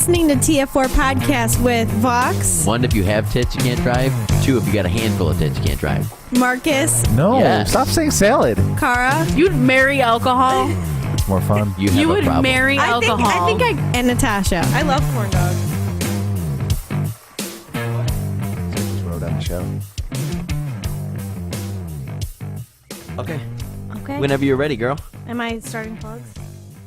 listening to TF4 Podcast with Vox, 1, if you have tits, you can't drive. 2, if you got a handful of tits, you can't drive. Marcus, No, Yes. stop saying salad. Cara. You'd marry alcohol. It's more fun. You have You a would problem. marry alcohol. And Natasha. I love corn dogs. Just wrote on the show. Okay. Okay. Whenever you're ready, girl. Am I starting plugs?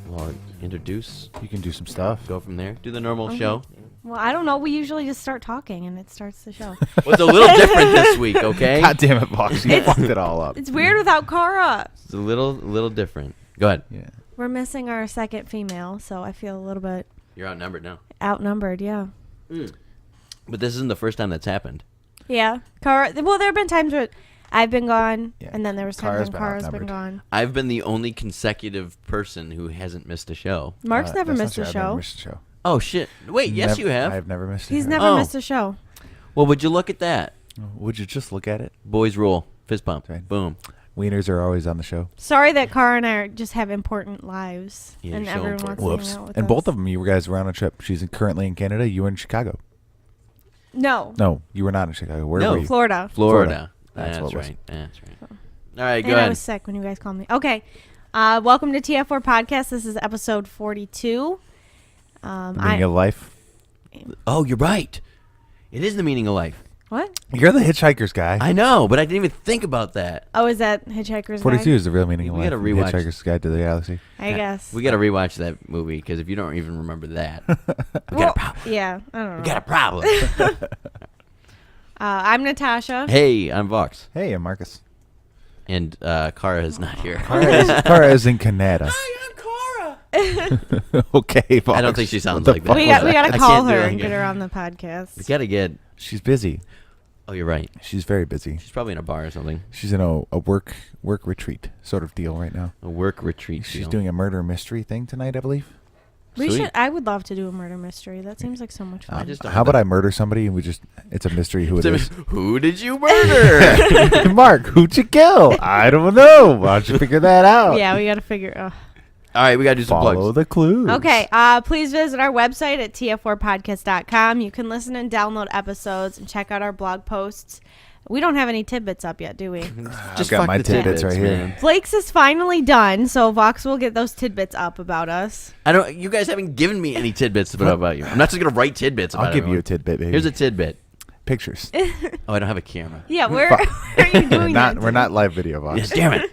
Well, introduce. You can do some stuff. Go from there. Do the normal show. Well, I don't know. We usually just start talking and it starts the show. Well, it's a little different this week, okay? God damn it, Vox. You fucked it all up. It's weird without Cara. It's a little different. Go ahead. Yeah. We're missing our second female, so I feel a little bit You're outnumbered now. outnumbered, yeah. But this isn't the first time that's happened. Yeah. Cara, well, there have been times where I've been gone, Yeah. and then there was Cara's times when been Cara's been outnumbered. gone. I've been the only consecutive person who hasn't missed a show. Mark's never That's not missed a true. I've never show. missed a show. Oh, shit. Wait, yes, you have. I've never missed a He's show. never Oh. missed a show. Well, would you look at that? Would you just look at it? Boys rule. Fist bump. Right. Boom. Wieners are always on the show. Sorry that Cara and I just have important lives, Yeah, and you're so everyone important. wants to Whoops. hang out with And us. both of them, you guys were on a trip. She's currently in Canada. You were in Chicago. No, No, you were not in Chicago. Where No. were you? Florida. Florida. That's what it was. right. That's right. All right, go And I ahead. was sick when you guys called me. Okay. Welcome to TF4 Podcast. This is episode 42. The meaning of life. Oh, you're right. It is the meaning of life. What? You're the hitchhiker's guy. I know, but I didn't even think about that. Oh, is that Hitchhiker's 42 Guide? is the real meaning of We life. gotta The rewatch. Hitchhiker's Guide to the Galaxy. I guess. We got to rewatch that movie because if you don't even remember that, we Well, got a problem. yeah, I don't know. We got a problem. I'm Natasha. Hey, I'm Vox, Hey, I'm Marcus. and Cara is not here. Cara is in Canada. I'm Cara. Okay, Vox. I don't think she sounds What the like that. fuck We was got to I call can't do her it and again. get her on the podcast. We got to get. She's busy. Oh, you're right. She's very busy. She's probably in a bar or something. She's in a work retreat sort of deal right now. A work retreat. She's deal. doing a murder mystery thing tonight, I believe. We Sweet. should. I would love to do a murder mystery. That seems like so much fun. I just don't How have about the- I murder somebody and it's a mystery who it is. Who did you murder? Mark, who'd you kill? I don't know. Why don't you figure that out? Yeah, we got to figure. All right, we got to do some Follow plugs. the clues. Okay, please visit our website at tf4podcast.com. You can listen and download episodes and check out our blog posts. We don't have any tidbits up yet, do we? Just got fuck my the tidbits right here. man. Blake's is finally done, so Vox will get those tidbits up about us. I don't. You guys haven't given me any tidbits about you. I'm not just gonna write tidbits about I'll give you everyone. a tidbit, baby. Here's a tidbit. Pictures. Oh, I don't have a camera. Yeah, where Fuck. are you doing that? We're not live video, Vox. Yes, damn it.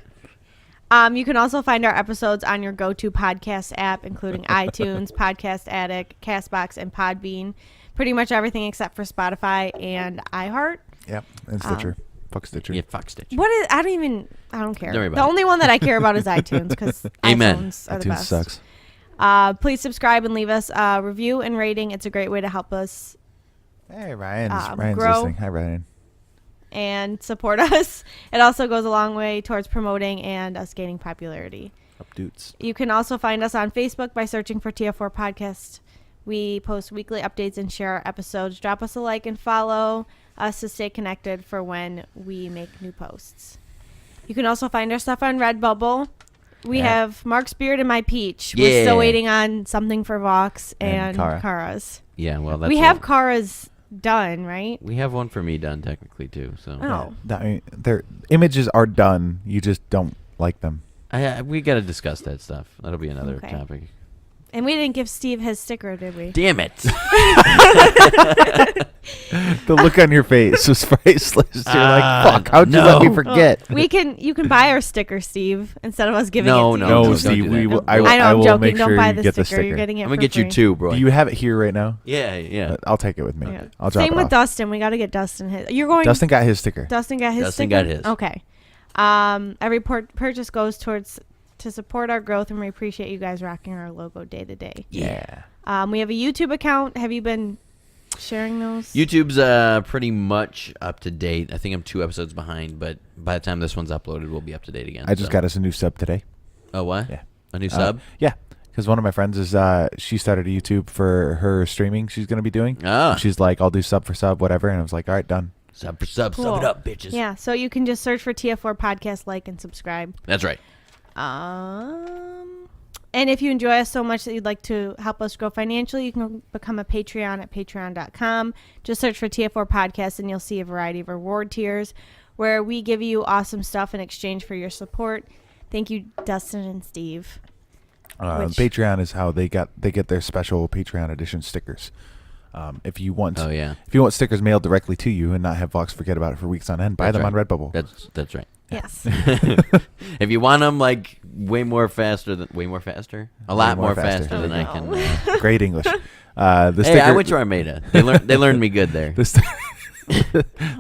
You can also find our episodes on your go-to podcast app, including iTunes, Podcast Addict, CastBox, and Podbean. Pretty much everything except for Spotify and iHeart. Yep, and Stitcher. Fuck Stitcher. Yeah, fuck Stitch. What is? I don't care. Don't worry about The it. only one that I care about is iTunes because Amen. iPhones are the iTunes best. sucks. Please subscribe and leave us a review and rating. It's a great way to help us Hey, Ryan's grow. listening. Hi, Ryan. and support us. It also goes a long way towards promoting and us gaining popularity. Up dudes. You can also find us on Facebook by searching for TF4 Podcast. We post weekly updates and share our episodes. Drop us a like and follow us to stay connected for when we make new posts. You can also find our stuff on Redbubble. We Yeah. have Mark's Beard and My Peach. We're Yeah. still waiting on something for Vox And and Cara. Cara's. Yeah, well, that's We have all. Cara's done, right? We have one for me done technically too. So Oh. Their images are done. You just don't like them. we got to discuss that stuff. That'll be another Okay. topic. And we didn't give Steve his sticker, did we? Damn it! The look on your face was priceless. You're Ah, like, fuck, how'd you let no. me forget? You can buy our sticker, Steve, instead of us giving No, it to no, you. No, don't Steve, do we that. will, I know, I I'm will joking. make Don't sure buy you the get the sticker. You're sticker. getting it I'm for gonna get you free. 2, bro. Do you have it here right now? Yeah. I'll take it with me. Yeah. I'll drop Same it with off. Dustin. We got to get Dustin his. You're going. Dustin got his sticker. Dustin got his Dustin sticker? got his. Okay. Every purchase goes towards to support our growth, and we appreciate you guys rocking our logo day to day. Yeah. We have a YouTube account. Have you been sharing those? YouTube's pretty much up to date. I think I'm 2 episodes behind, but by the time this one's uploaded, we'll be up to date again. I just so. got us a new sub today. Oh, what? Yeah. A new sub? Yeah. Because one of my friends is, she started a YouTube for her streaming she's going to be doing. Ah. She's like, I'll do sub for sub, whatever. And I was like, all right, done. Sub for sub. Cool. Sub it up, bitches. Yeah. So you can just search for TF4 Podcast, like and subscribe. That's right. And if you enjoy us so much that you'd like to help us grow financially, you can become a Patreon at patreon.com. Just search for TF4 Podcast and you'll see a variety of reward tiers where we give you awesome stuff in exchange for your support. Thank you, Dustin and Steve. Patreon is how they get their special Patreon edition stickers. If you want stickers mailed directly to you and not have Vox forget about it for weeks on end, buy them on Redbubble. That's right. Yes. If you want them like a lot more faster than I can. Great English. Hey, I went to Armada. They learned me good there. The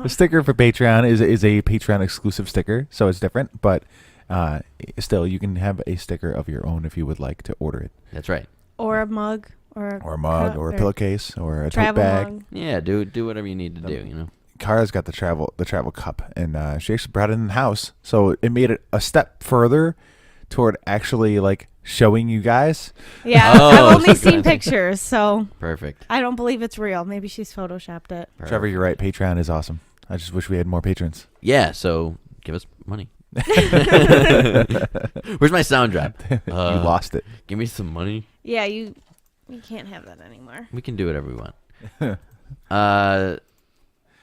sticker for Patreon is a Patreon exclusive sticker, so it's different, but still you can have a sticker of your own if you would like to order it. That's right. Or a mug. Or a pillowcase, or a tote bag. Mug. Yeah, do whatever you need to do, you know. Kara's got the travel cup, and she actually brought it in the house, so it made it a step further toward actually like showing you guys. Yeah, I've only seen pictures, so perfect. I don't believe it's real. Maybe she's photoshopped it. Perfect. Trevor, you're right. Patreon is awesome. I just wish we had more patrons. Yeah, so give us money. Where's my sound drop? You lost it. Give me some money. Yeah, you can't have that anymore. We can do whatever we want.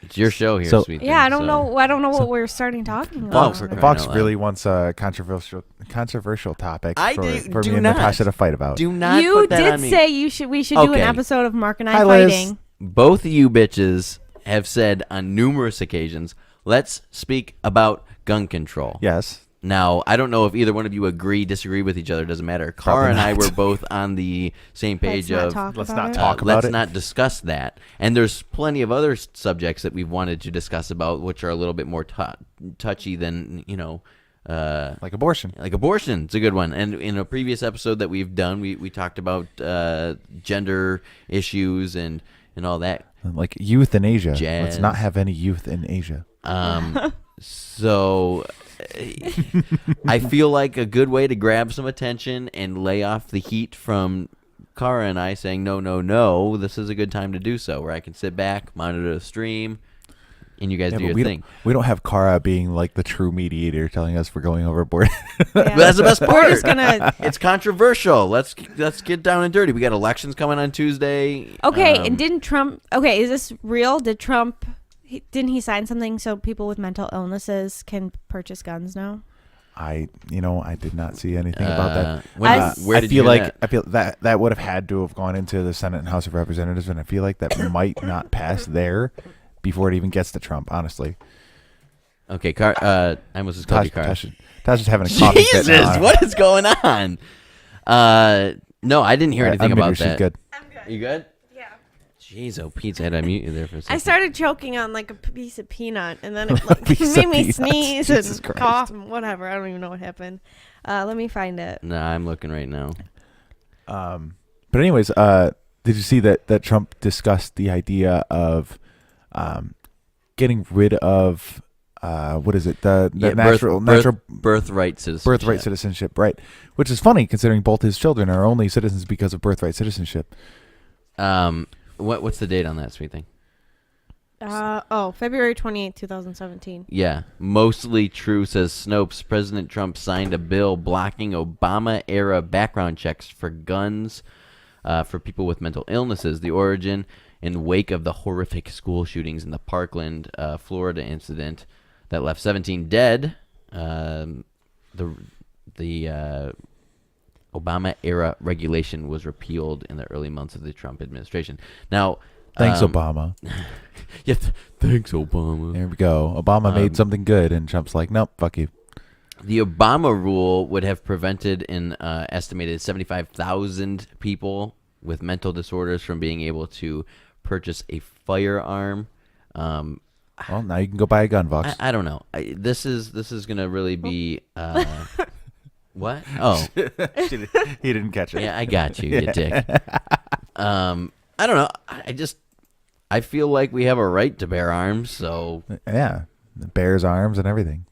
It's your show here, sweet. Yeah, I don't know what we're starting talking about. Fox really wants a controversial topic for me and Natasha to fight about. Do not. You put that did on me. say we should do an episode of Mark and I Hi, fighting. Liz. Both of you bitches have said on numerous occasions, let's speak about gun control. Yes. Now, I don't know if either one of you disagree with each other. It doesn't matter. Cara and I were both on the same page let's not discuss that. And there's plenty of other subjects that we've wanted to discuss about, which are a little bit more touchy than, like abortion. Like abortion. It's a good one. And in a previous episode that we've done, we talked about gender issues and all that. Like youth in Asia. Jazz. Let's not have any youth in Asia. So I feel like a good way to grab some attention and lay off the heat from Cara and I saying, no, this is a good time to do so, where I can sit back, monitor the stream, and you guys do your thing. We don't have Cara being like the true mediator telling us we're going overboard. Yeah. But that's the best part. We're just gonna... It's controversial. Let's get down and dirty. We got elections coming on Tuesday. Okay, and didn't Trump... Okay, is this real? Did Trump... Didn't he sign something so people with mental illnesses can purchase guns now? I did not see anything about that. Where did you hear that? I feel that would have had to have gone into the Senate and House of Representatives, and I feel like that might not pass there before it even gets to Trump, honestly. Okay, I almost just called you Cara. Tasha's having a coffee fit Jesus, now. what is going on? No, I didn't hear anything about that. She's good. I'm good. You good? Yeah. Jeez, oh, Pete, I had to mute you there for a second. I started choking on like a piece of peanut, and then it made me sneeze Jesus and Christ. cough and whatever. I don't even know what happened. Let me find it. No, I'm looking right now. But anyways, did you see that Trump discussed the idea of getting rid of what is it? The natural birthright citizenship. Birthright citizenship, right? Which is funny considering both his children are only citizens because of birthright citizenship. What's the date on that, sweet thing? February 28th, 2017. Yeah, mostly true, says Snopes. President Trump signed a bill blocking Obama-era background checks for guns for people with mental illnesses. The origin in wake of the horrific school shootings in the Parkland, Florida incident that left 17 dead. The Obama-era regulation was repealed in the early months of the Trump administration. Now, thanks, Obama. Yeah, thanks, Obama. There we go. Obama made something good, and Trump's like, nope, fuck you. The Obama rule would have prevented an estimated 75,000 people with mental disorders from being able to purchase a firearm. Well, now you can go buy a gun, Vox. I don't know. This is going to really be... What? Oh. He didn't catch it. Yeah, I got you, you dick. I don't know. I feel like we have a right to bear arms, so... Yeah. Bears arms and everything.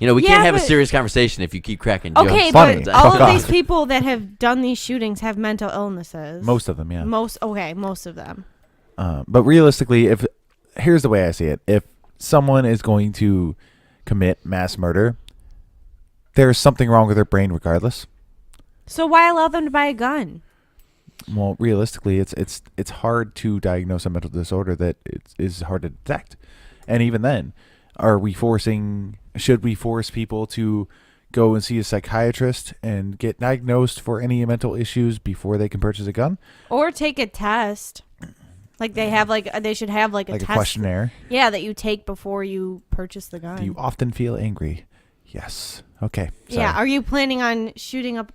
You know, we can't have a serious conversation if you keep cracking jokes. Okay, Funny. but all Fuck of these off. people that have done these shootings have mental illnesses. Most of them, yeah. Most of them. But realistically, here's the way I see it. If someone is going to commit mass murder, there's something wrong with their brain regardless. So why allow them to buy a gun? Well, realistically, it's hard to diagnose a mental disorder that is hard to detect, and even then, should we force people to go and see a psychiatrist and get diagnosed for any mental issues before they can purchase a gun? Or take a test. Like they should have like a Like a test. questionnaire? Yeah, that you take before you purchase the gun. Do you often feel angry? Yes. Okay. Sorry. Yeah. Are you planning on shooting up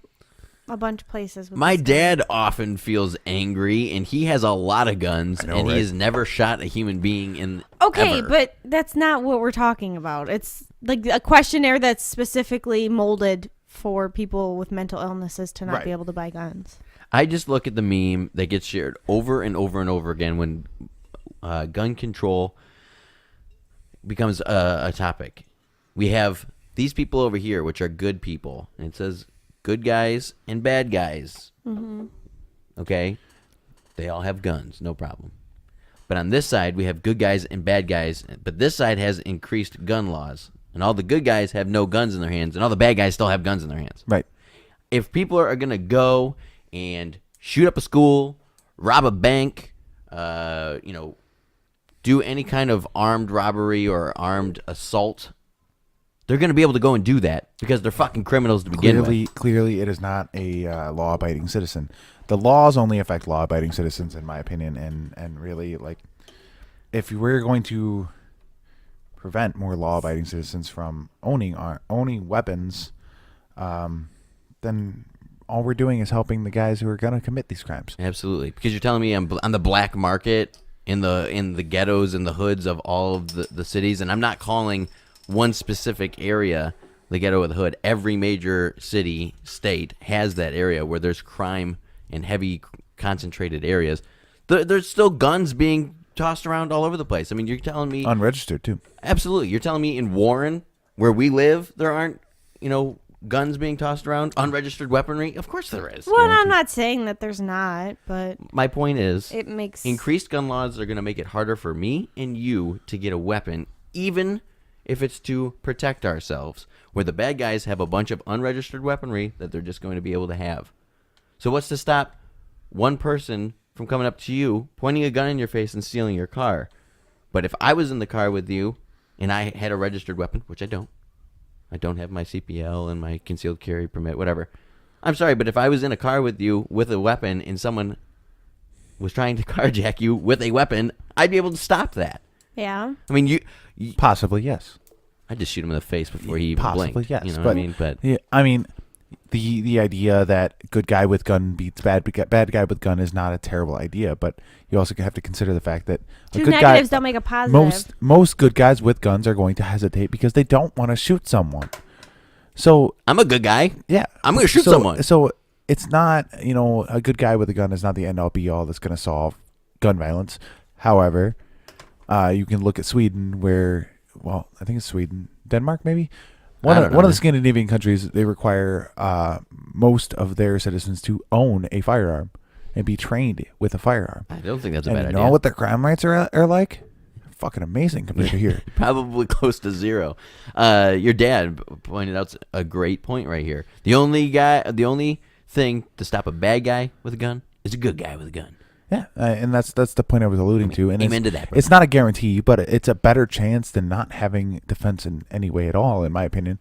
a bunch of places? With My this gun? dad often feels angry, and he has a lot of guns, I know, and right? he has never shot a human being in. Okay, ever. but that's not what we're talking about. It's like a questionnaire that's specifically molded for people with mental illnesses to not Right. be able to buy guns. I just look at the meme that gets shared over and over and over again when gun control becomes a topic. We have these people over here, which are good people, and it says good guys and bad guys. Mm-hmm. Okay? They all have guns, no problem. But on this side, we have good guys and bad guys, but this side has increased gun laws. And all the good guys have no guns in their hands, and all the bad guys still have guns in their hands. Right. If people are going to go and shoot up a school, rob a bank, do any kind of armed robbery or armed assault, they're going to be able to go and do that because they're fucking criminals to begin with. Clearly, it is not a law-abiding citizen. The laws only affect law-abiding citizens, in my opinion, and really, like, if we're going to prevent more law-abiding citizens from owning weapons, then all we're doing is helping the guys who are going to commit these crimes. Absolutely, because you're telling me on the black market in the ghettos and the hoods of all of the cities, and I'm not calling one specific area the ghetto of the hood. Every major city, state has that area where there's crime in heavy concentrated areas. There's still guns being tossed around all over the place. I mean, you're telling me Unregistered, too. absolutely. You're telling me in Warren, where we live, there aren't guns being tossed around, unregistered weaponry. Of course there is. Well, I'm not saying that there's not, but My point is, it makes increased gun laws are going to make it harder for me and you to get a weapon, even if it's to protect ourselves, where the bad guys have a bunch of unregistered weaponry that they're just going to be able to have. So what's to stop one person from coming up to you, pointing a gun in your face and stealing your car? But if I was in the car with you and I had a registered weapon, which I don't have my CPL and my concealed carry permit, whatever. I'm sorry, but if I was in a car with you with a weapon and someone was trying to carjack you with a weapon, I'd be able to stop that. yeah. I mean, you Possibly, yes. I'd just shoot him in the face before he even Possibly, blinked. yes. You know but, what I mean? But yeah, I mean, the idea that good guy with gun beats bad guy with gun is not a terrible idea, but you also have to consider the fact that a Two good negatives guy, don't make a positive. most good guys with guns are going to hesitate because they don't want to shoot someone. So I'm a good guy. yeah, I'm gonna shoot so, someone. So it's not, a good guy with a gun is not the end all be all that's going to solve gun violence. However, you can look at Sweden, where, well, I think it's Sweden, Denmark, maybe. One of the Scandinavian countries, they require most of their citizens to own a firearm and be trained with a firearm. I don't think that's a And bad you idea. know what their crime rates are like? Fucking amazing compared to here. Probably close to zero. Your dad pointed out a great point right here. The only thing to stop a bad guy with a gun is a good guy with a gun. Yeah, and that's the point I was alluding to. And Amen to that, brother. it's not a guarantee, but it's a better chance than not having defense in any way at all, in my opinion.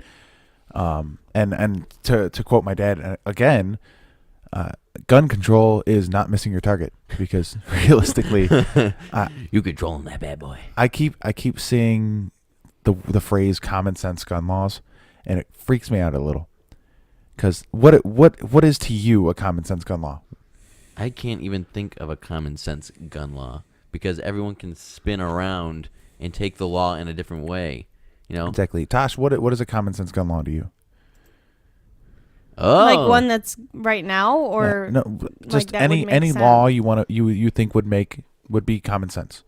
And to quote my dad again, gun control is not missing your target, because realistically, You controlling that bad boy. I keep seeing the phrase "common sense gun laws," and it freaks me out a little. Because what is to you a common sense gun law? I can't even think of a common sense gun law because everyone can spin around and take the law in a different way. Exactly, Tosh. What is a common sense gun law to you? Oh, Like one that's right now, or Yeah, no, just that would make any sense. law you think would be common sense.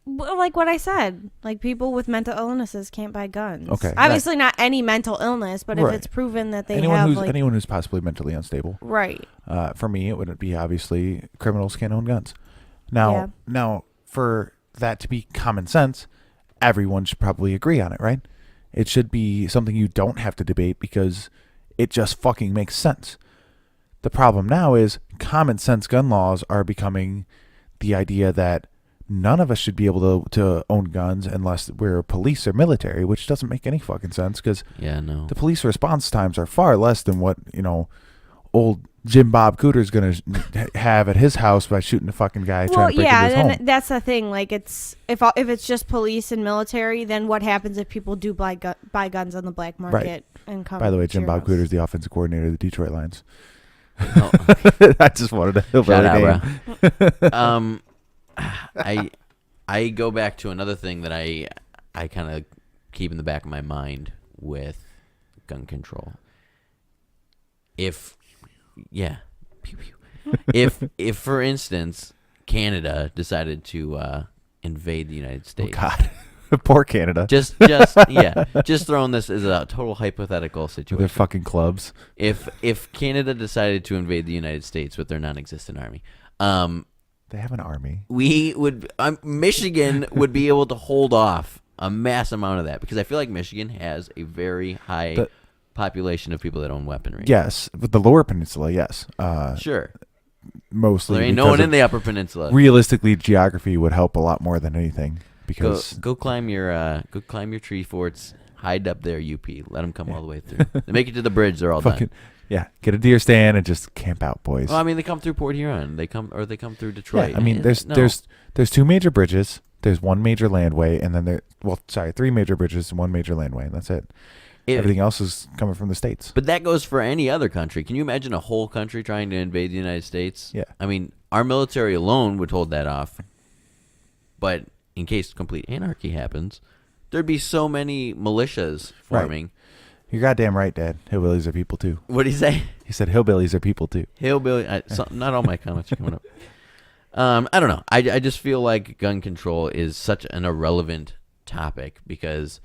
well, like what I said, like people with mental illnesses can't buy guns. Okay, Obviously not any mental illness, but if Right. it's proven that they anyone have who's like anyone who's possibly mentally unstable. right. For me, it would be obviously criminals can't own guns. Yeah. Now, for that to be common sense, everyone should probably agree on it, right? It should be something you don't have to debate because it just fucking makes sense. The problem now is common sense gun laws are becoming the idea that none of us should be able to own guns unless we're police or military, which doesn't make any fucking sense because Yeah, no. the police response times are far less than what, old Jim Bob Cooter's going to have at his house by shooting a fucking guy trying to break into his home. and that's the thing. Like, it's if it's just police and military, then what happens if people do buy guns on the black market and come? By the way, to Jim your Bob house? Cooter's the offensive coordinator of the Detroit Lions. Oh. I just wanted to Shout out, name. bro. I go back to another thing that I kind of keep in the back of my mind with gun control. If for instance Canada decided to invade the United Oh States. God, poor Canada. Just throwing this as a total hypothetical With their situation. fucking clubs. If Canada decided to invade the United States with their non-existent army, They have an army. we would Michigan would be able to hold off a mass amount of that because I feel like Michigan has a very high population of people that own weaponry. Yes, with the Lower Peninsula, yes. Sure. Mostly. There ain't no because one of- in the Upper Peninsula. Realistically, geography would help a lot more than anything because Go climb your tree forts. Hide up there, UP. Let them come all the way through. They make it to the bridge. They're all fucking done. get a deer stand and just camp out, boys. Well, I mean, they come through Port Huron. They come through Detroit. Yeah, I mean, there's two major bridges. There's one major landway, and then three major bridges and one major landway, and that's it. Everything else is coming from the States. But that goes for any other country. Can you imagine a whole country trying to invade the United States? Yeah. I mean, our military alone would hold that off. But in case complete anarchy happens, there'd be so many militias forming. You're goddamn right, Dad. Hillbillies are people too. What do you say? He said hillbillies are people too. Hillbilly. Not all my comments are coming up. I don't know. I just feel like gun control is such an irrelevant topic because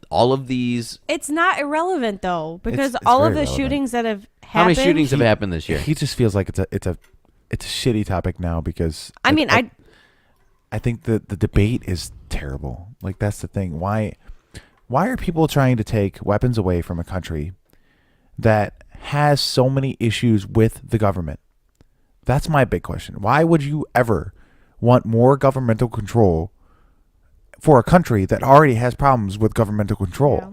all of these. It's not irrelevant though, because It's all of very the relevant. shootings that have happened. How many shootings have happened this year? He just feels like it's a shitty topic now because I mean, I think the debate is terrible. Like that's the thing. Why are people trying to take weapons away from a country that has so many issues with the government? That's my big question. Why would you ever want more governmental control for a country that already has problems with governmental control? Yeah.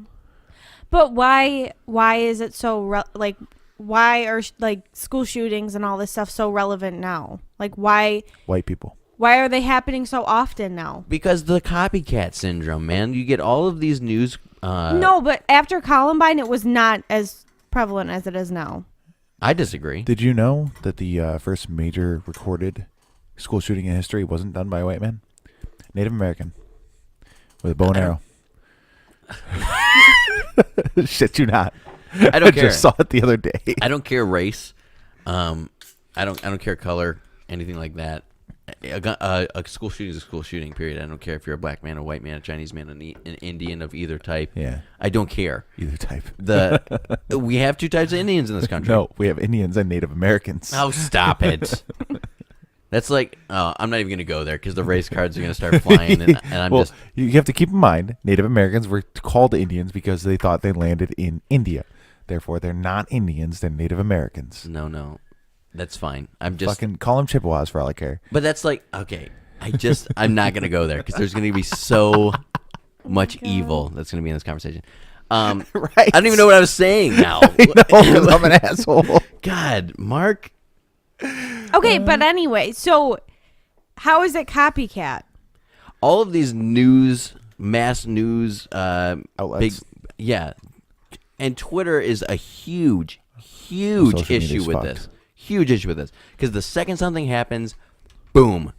But why is it so why are school shootings and all this stuff so relevant now? Like why White people. are they happening so often now? Because the copycat syndrome, man. You get all of these news. No, but after Columbine, it was not as prevalent as it is now. I disagree. Did you know that the first major recorded school shooting in history wasn't done by a white man? Native American. With a bow and arrow. Shit you not. I don't care. just saw it the other day. I don't care race. I don't care color, anything like that. A school shooting is a school shooting. Period. I don't care if you're a black man, a white man, a Chinese man, an Indian of either type. Yeah. I don't care. Either type. We have two types of Indians in this country. No, we have Indians and Native Americans. Oh, stop it. That's like, I'm not even going to go there because the race cards are going to start flying. And I'm well, just. you have to keep in mind, Native Americans were called Indians because they thought they landed in India. Therefore, they're not Indians, they're Native Americans. No. That's fine. I'm just. Fucking call them Chippewas for all I care. But that's like, okay. I'm not going to go there because there's going to be so much evil that's going to be in this conversation. Right. I don't even know what I was saying now. I'm an asshole. God, Mark. Okay, but anyway, so how is it copycat? All of these mass news Outlets. yeah. And Twitter is a huge Social media's issue with fucked. this. Huge issue with this. Because the second something happens, boom.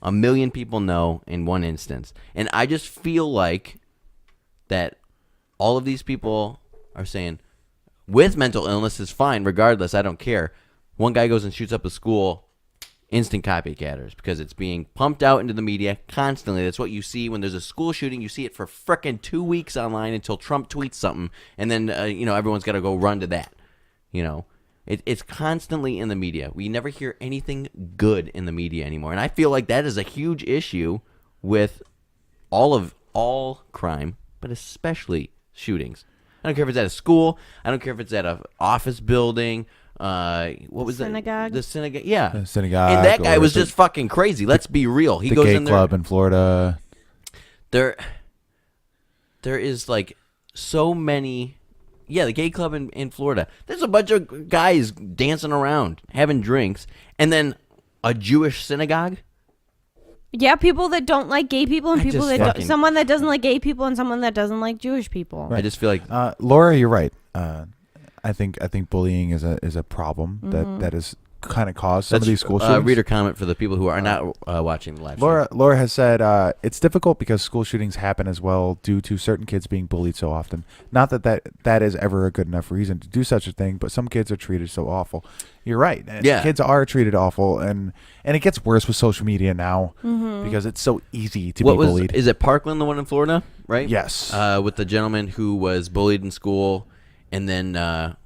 1 million people know in one instance. And I just feel like that all of these people are saying, with mental illness is fine, regardless, I don't care. One guy goes and shoots up a school, instant copycatters, because it's being pumped out into the media constantly. That's what you see when there's a school shooting. You see it for frickin' 2 weeks online until Trump tweets something, and then everyone's got to go run to that. It's constantly in the media. We never hear anything good in the media anymore, and I feel like that is a huge issue with all crime, but especially shootings. I don't care if it's at a school. I don't care if it's at an office building. What was Synagogue? The synagogue. Yeah. The synagogue. And that guy or was the- just fucking crazy. Let's be real. He the goes gay in there. club in Florida. There is like so many. Yeah, the gay club in Florida. There's a bunch of guys dancing around, having drinks, and then a Jewish synagogue. Yeah, people that don't like gay people and I people just that don't, fucking- someone that doesn't like gay people and someone that doesn't like Jewish people. I just feel like Laura, you're right. I think bullying is a problem Mm-hmm. that is kind of caused some of that's these school shootings. reader comment for the people who are not watching the live. Laura has said it's difficult because school shootings happen as well due to certain kids being bullied so often. Not that is ever a good enough reason to do such a thing, but some kids are treated so awful. You're right. Yeah. Kids are treated awful, and it gets worse with social media now Mm-hmm. because it's so easy to What be was? bullied. Is it Parkland, the one in Florida? Right. Yes. With the gentleman who was bullied in school, and then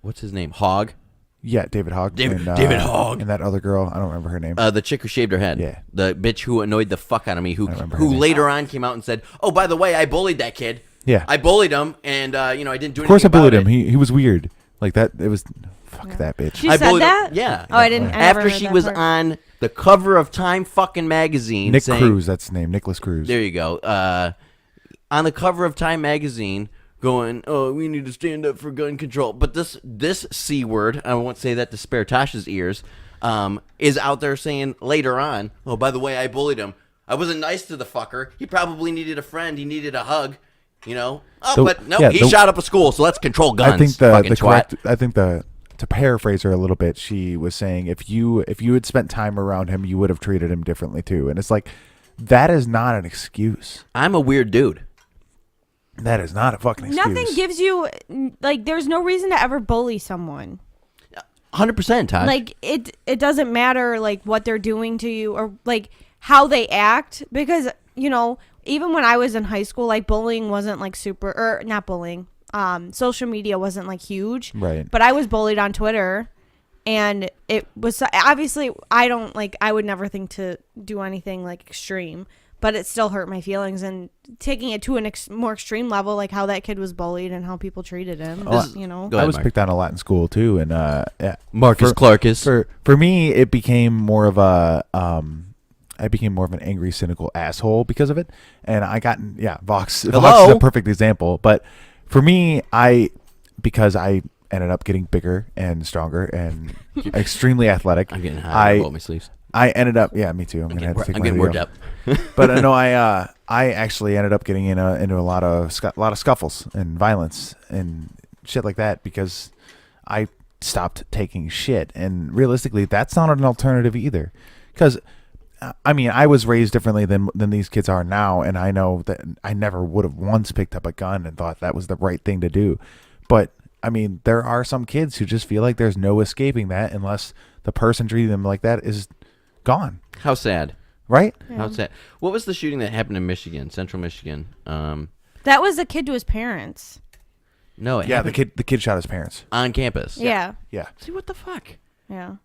what's his name? Hogg. Yeah, David Hogg. David and, Hogg. And that other girl, I don't remember her name. The chick who shaved her head. Yeah. The bitch who annoyed the fuck out of me, who remember her name. later on came out and said, "Oh, by the way, I bullied that kid. Yeah. I bullied him, and I didn't do anything Of course I about bullied it." him. He was weird. Like that. It was. Fuck that bitch. She I said bullied that? him. Yeah. Oh, I didn't. I never After heard she that was part. on the cover of Time fucking magazine. Nick saying, Cruz, that's his name. Nicholas Cruz. There you go. On the cover of Time magazine, going, "Oh, we need to stand up for gun control." But this C word, I won't say that to spare Tasha's ears, is out there saying later on, "Oh, by the way, I bullied him. I wasn't nice to the fucker. He probably needed a friend. He needed a hug. Oh, but no, he shot up a school. So let's control guns." I think fucking the twat. correct. I think to paraphrase her a little bit, she was saying if you had spent time around him, you would have treated him differently too. And it's like that is not an excuse. I'm a weird dude. That is not a fucking excuse. Nothing gives you like. There's no reason to ever bully someone. 100%, Todd. Like it doesn't matter like what they're doing to you or like how they act because even when I was in high school, like bullying wasn't like super or not bullying. Social media wasn't like huge, Right. But I was bullied on Twitter, and it was obviously I would never think to do anything like extreme, but it still hurt my feelings. And taking it to an more extreme level, like how that kid was bullied and how people treated him, Go I ahead, was Mark. picked on a lot in school too, and Marcus Clarkus. For me, it became more of a I became more of an angry, cynical asshole because of it, and I got Vox. Hello? Vox is a perfect example, but for me, because I ended up getting bigger and stronger and extremely athletic. I'm getting high. I roll my sleeves. I ended up, me too. I'm I'm gonna getting worked up. But no, I actually ended up getting into a lot of scuffles and violence and shit like that because I stopped taking shit. And realistically, that's not an alternative either. Because I was raised differently than these kids are now, and I know that I never would have once picked up a gun and thought that was the right thing to do. But there are some kids who just feel like there's no escaping that unless the person treating them like that is gone. How sad. Right? How sad. What was the shooting that happened in Michigan, Central Michigan? That was a kid to his parents. No, it Yeah, happened the kid shot his parents. on campus. Yeah. Yeah. See, what the fuck? Yeah.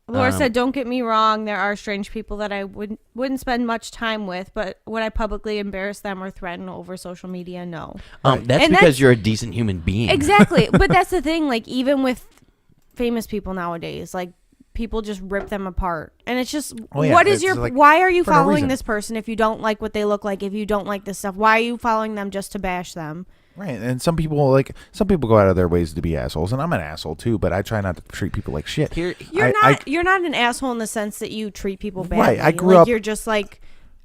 Laura said, "Don't get me wrong. There are strange people that I wouldn't spend much time with, but would I publicly embarrass them or threaten over social media? No." That's And because that's- you're a decent human being. Exactly. But that's the thing. Like even with famous people nowadays, like people just rip them apart, and it's just, Oh, yeah. what is It's your? like, why are you for no following reason. this person if you don't like what they look like? If you don't like this stuff, why are you following them just to bash them? Right, and some people go out of their ways to be assholes, and I'm an asshole too. But I try not to treat people like shit. Here, You're not an asshole in the sense that you treat people badly. Right, I grew like, up- You're just like,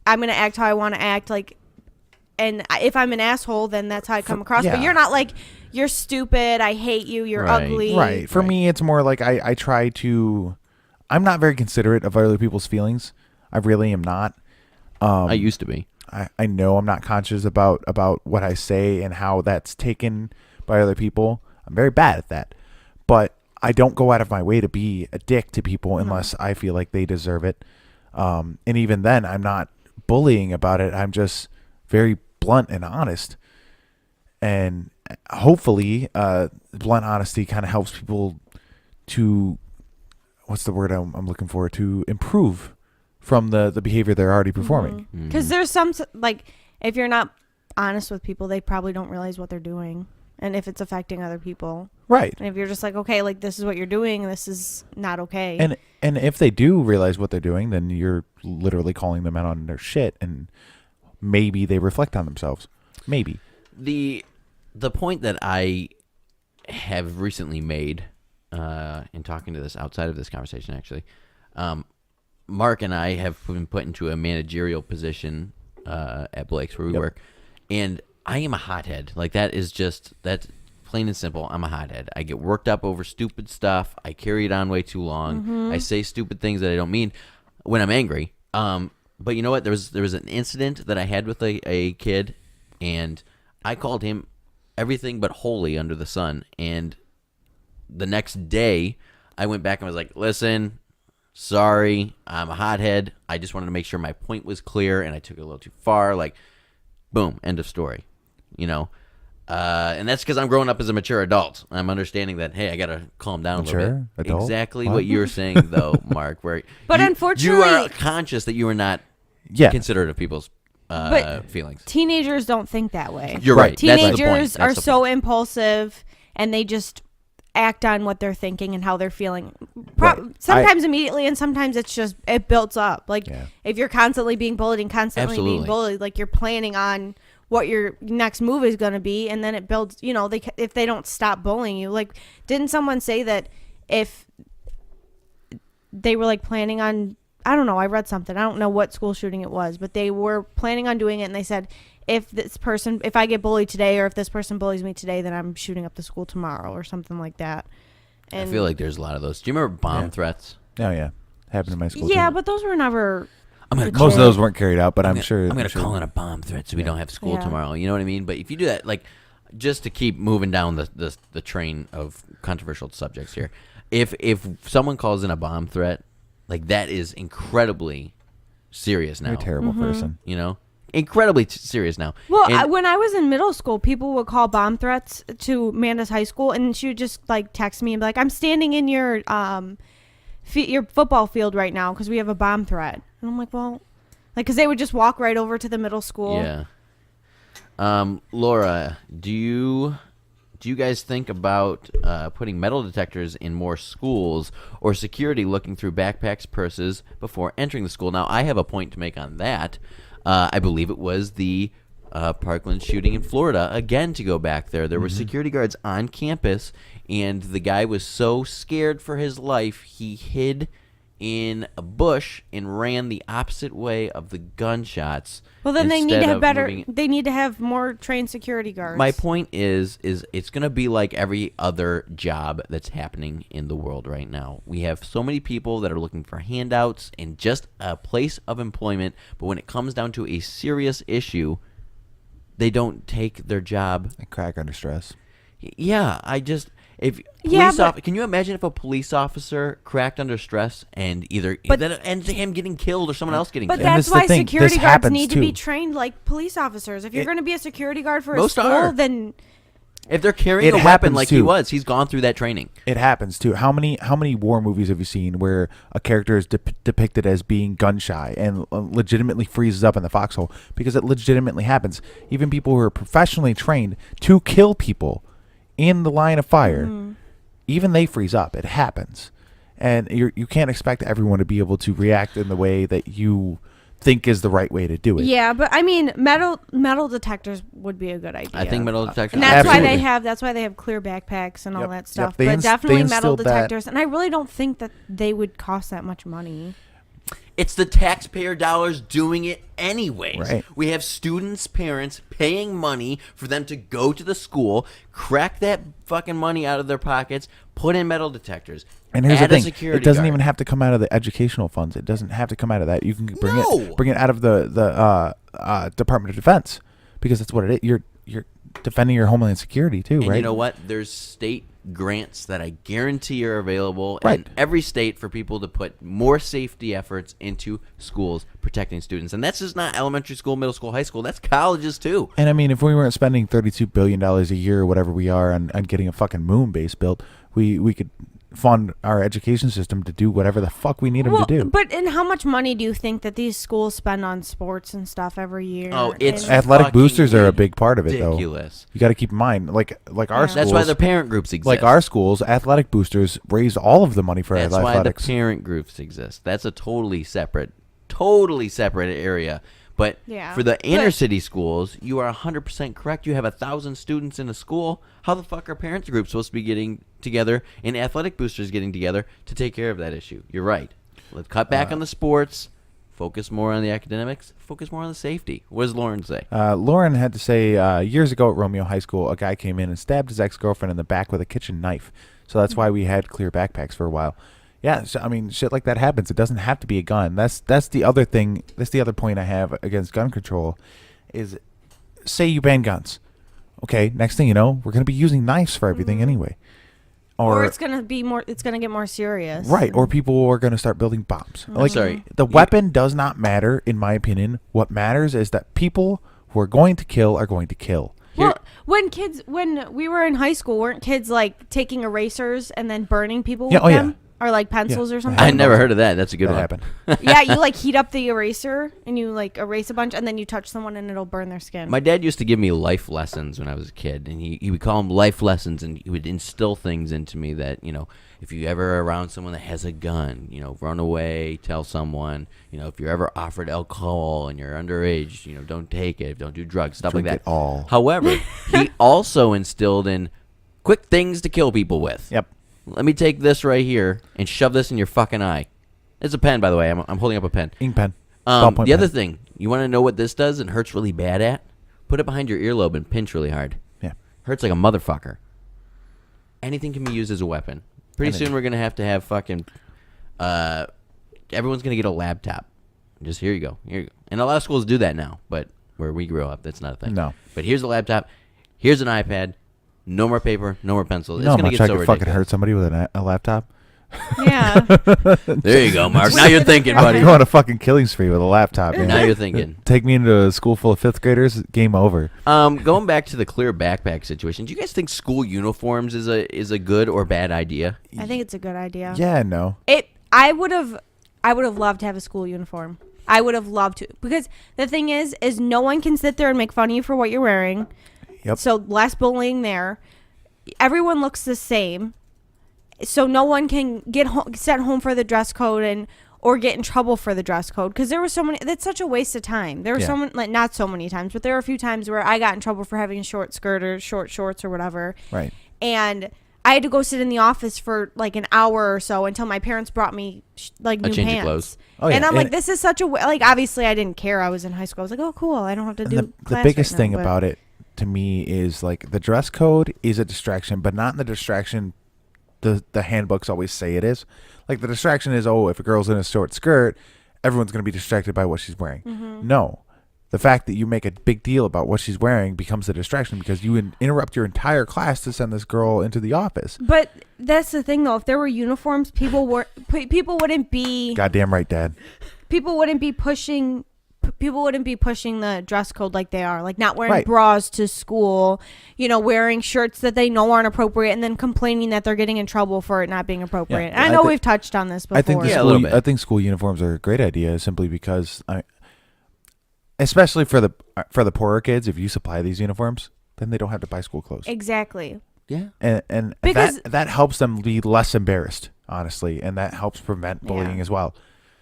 I'm gonna act how I want to act. Like, and if I'm an asshole, then that's how I come across. But yeah. you're not like, you're stupid. I hate you. You're Right. ugly. Right. For Right. me, it's more like I try to. I'm not very considerate of other people's feelings. I really am not. I used to be. I know I'm not conscious about what I say and how that's taken by other people. I'm very bad at that. But I don't go out of my way to be a dick to people unless I feel like they deserve it. And even then, I'm not bullying about it. I'm just very blunt and honest. And hopefully, blunt honesty kind of helps people to, what's the word I'm looking for, to improve from the behavior they're already performing. Because there's some like, if you're not honest with people, they probably don't realize what they're doing and if it's affecting other people. Right. And if you're just like, okay, like this is what you're doing, this is not okay. And if they do realize what they're doing, then you're literally calling them out on their shit, and maybe they reflect on themselves. Maybe. The point that I have recently made in talking to this outside of this conversation, actually, Mark and I have been put into a managerial position at Blake's where we work, and I am a hothead. Like that's plain and simple. I'm a hothead. I get worked up over stupid stuff. I carry it on way too long. I say stupid things that I don't mean when I'm angry. But you know what? There was an incident that I had with a kid, and I called him everything but holy under the sun. And the next day, I went back and was like, listen, sorry, I'm a hothead. I just wanted to make sure my point was clear, and I took it a little too far. Like, boom, end of story. You know? And that's because I'm growing up as a mature adult. I'm understanding that, hey, I got to calm down a little bit. Adult? Exactly What? what you were saying, though, Mark. But you unfortunately- are conscious that you are not considerate of people's feelings. Teenagers don't think that way. You're right. Teenagers That's are the so point. impulsive, and they just act on what they're thinking and how they're feeling. Right. Sometimes immediately, and sometimes it builds up. Like Yeah. if you're constantly being bullied and constantly being Absolutely. bullied, like you're planning on what your next move is going to be, and then it builds. You know, if they don't stop bullying you, like didn't someone say that if they were like planning on, I don't know, I read something, I don't know what school shooting it was, but they were planning on doing it, and they said if I get bullied today, or if this person bullies me today, then I'm shooting up the school tomorrow or something like that. And I feel like there's a lot of those. Do you remember bomb threats? Oh, yeah. Happened in my school, yeah, too. but those were never. I'm gonna Most of those weren't carried out, but I'm sure. I'm gonna call in a bomb threat so we don't have school Yeah. tomorrow. You know what I mean? But if you do that, like, just to keep moving down the train of controversial subjects here, if someone calls in a bomb threat, like that is incredibly serious now. You're a terrible person. You know, incredibly serious now. Well, And- when I was in middle school, people would call bomb threats to Amanda's high school, and she would just like text me and be like, "I'm standing in your football field right now because we have a bomb threat." And I'm like, well, like, because they would just walk right over to the middle school. Yeah. Laura, do you guys think about putting metal detectors in more schools, or security looking through backpacks, purses before entering the school? Now, I have a point to make on that. I believe it was the Parkland shooting in Florida. Again, to go back there were security guards on campus, and the guy was so scared for his life, he hid in a bush and ran the opposite way of the gunshots. Well, then they need to instead have of better. moving- They need to have more trained security guards. My point is it's going to be like every other job that's happening in the world right now. We have so many people that are looking for handouts and just a place of employment, but when it comes down to a serious issue, they don't take their job. I crack under stress. Yeah, can you imagine if a police officer cracked under stress and that ends him getting killed or someone else getting But killed? And that's this is the why thing, security this guards happens need to be too. trained like police officers. If you're going to be a security guard for a Most school, are. then If they're carrying It a weapon happens like too. he's gone through that training. It happens too. How many war movies have you seen where a character is depicted as being gun shy and legitimately freezes up in the foxhole? Because it legitimately happens. Even people who are professionally trained to kill people in the line of fire, even they freeze up. It happens, and you can't expect everyone to be able to react in the way that you think is the right way to do it. yeah. But I mean, metal detectors would be a good idea. I think metal detectors. And that's Absolutely. why they have clear backpacks and all Yep, that yep. stuff. They But ins- definitely they metal instilled that. detectors. And I really don't think that they would cost that much money. It's the taxpayer dollars doing it anyways. Right. We have students' parents paying money for them to go to the school, crack that fucking money out of their pockets, put in metal detectors. And here's add the a thing: security it doesn't guard. even have to come out of the educational funds. It doesn't have to come out of that. You can bring No. it out of the Department of Defense, because that's what it is. You're defending your homeland security too, And right? you know what? There's state grants that I guarantee are available Right. in every state for people to put more safety efforts into schools protecting students. And that's just not elementary school, middle school, high school. That's colleges too. And I mean, if we weren't spending $32 billion a year or whatever we are on getting a fucking moon base built, we could fund our education system to do whatever the fuck we need them to do. But and how much money do you think that these schools spend on sports and stuff every year? Oh, it's And- Athletic fucking boosters are a big part of it, though. ridiculous. You got to keep in mind, like our Yeah. schools. That's why the parent groups exist. like our schools, athletic boosters raise all of the money for That's why the athletics. parent groups exist. That's a totally separate area. But Yeah. for the But- inner city schools, you are 100% correct. You have 1,000 students in a school. How the fuck are parents groups supposed to be getting together and athletic boosters getting together to take care of that issue? You're right. Let's cut back on the sports, focus more on the academics, focus more on the safety. What does Lauren say? Lauren had to say years ago at Romeo High School, a guy came in and stabbed his ex-girlfriend in the back with a kitchen knife. So that's why we had clear backpacks for a while. Yeah, so, I mean, shit like that happens. It doesn't have to be a gun. That's the other thing. That's the other point I have against gun control is, say you ban guns. Okay, next thing you know, we're going to be using knives for everything anyway. or it's gonna be more. It's gonna get more serious. Right, or people are going to start building bombs. Like, Sorry. the weapon does not matter, in my opinion. What matters is that people who are going to kill are going to kill. Well, when we were in high school, weren't kids like taking erasers and then burning people Yeah, with oh, yeah. them, or like pencils or something? I never heard of that. That's a good That one. happened. Yeah, you like heat up the eraser and you like erase a bunch, and then you touch someone and it'll burn their skin. My dad used to give me life lessons when I was a kid, and he would call them life lessons, and he would instill things into me that, if you ever are around someone that has a gun, run away, tell someone, if you're ever offered alcohol and you're underage, don't take it, don't do drugs, stuff Drink like it that. all. However, he also instilled in quick things to kill people with. Yep. Let me take this right here and shove this in your fucking eye. It's a pen, by the way. I'm holding up a pen. Ink pen. Ballpoint The other pen. thing, you want to know what this does and hurts really bad at? Put it behind your earlobe and pinch really hard. Yeah. Hurts like a motherfucker. Anything can be used as a weapon. Pretty soon we're going to have fucking... everyone's going to get a laptop. Just here you go. And a lot of schools do that now, but where we grew up, that's not a thing. No. But here's a laptop. Here's an iPad. No more paper. No more pencils. You know It's how going to much get I so could fucking ridiculous. hurt somebody with a laptop? Yeah. There you go, Mark. Now you're thinking, I'm buddy. going on a fucking killing spree with a laptop. Man. Now you're thinking. Take me into a school full of fifth graders. Game over. Going back to the clear backpack situation, do you guys think school uniforms is a good or bad idea? I think it's a good idea. Yeah, no. I would have loved to have a school uniform. I would have loved to, because the thing is no one can sit there and make fun of you for what you're wearing. Yep. So less bullying there. Everyone looks the same. So no one can get sent home for the dress code or get in trouble for the dress code, because there were so many. That's such a waste of time. There were Yeah. not so many times, but there were a few times where I got in trouble for having a short skirt or short shorts or whatever. Right. And I had to go sit in the office for like an hour or so until my parents brought me new change of pants. clothes. Oh, yeah. And I'm And- like, this is such a like. Obviously, I didn't care. I was in high school. I was like, oh, cool. I don't have to do. The class biggest right thing now, but- about it to me is like the dress code is a distraction, but not in the distraction the handbooks always say it is. Like the distraction is, if a girl's in a short skirt, everyone's going to be distracted by what she's wearing. Mm-hmm. No. The fact that you make a big deal about what she's wearing becomes a distraction because you interrupt your entire class to send this girl into the office. But that's the thing, though. If there were uniforms, people wouldn't be Goddamn right, Dad. people wouldn't be pushing the dress code like they are, like not wearing Right. bras to school, wearing shirts that they know aren't appropriate, and then complaining that they're getting in trouble for it not being appropriate. Yeah, I I know thi- we've touched on this before. I think Yeah, a little bit. I think school uniforms are a great idea simply because especially for the poorer kids, if you supply these uniforms, then they don't have to buy school clothes. Exactly. Yeah. And Because- that helps them be less embarrassed, honestly, and that helps prevent bullying Yeah. as well.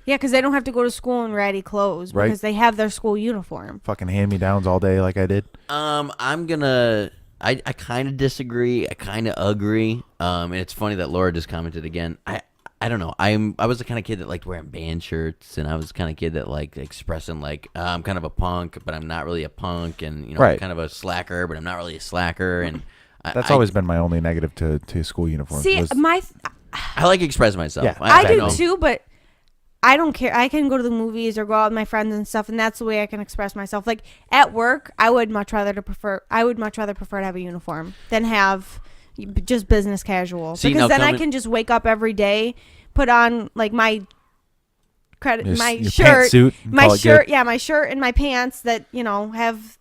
Yeah, because they don't have to go to school in ratty clothes Right. because they have their school uniform. Fucking hand-me-downs all day like I did. I'm gonna. I kind of disagree. I kind of agree. And it's funny that Laura just commented again. I don't know. I was the kind of kid that liked wearing band shirts, and I was the kind of kid that liked expressing like I'm kind of a punk, but I'm not really a punk, and I'm Right. kind of a slacker, but I'm not really a slacker, and That's I always been my only negative to school uniforms. See, was- I like expressing myself. Yeah. I do know. too, but I don't care. I can go to the movies or go out with my friends and stuff, and that's the way I can express myself. Like at work, I would much rather prefer to have a uniform than have just business casual. See, because now then I coming- can just wake up every day, put on like my your shirt, pantsuit and my call it shirt, good. yeah, my shirt and my pants that have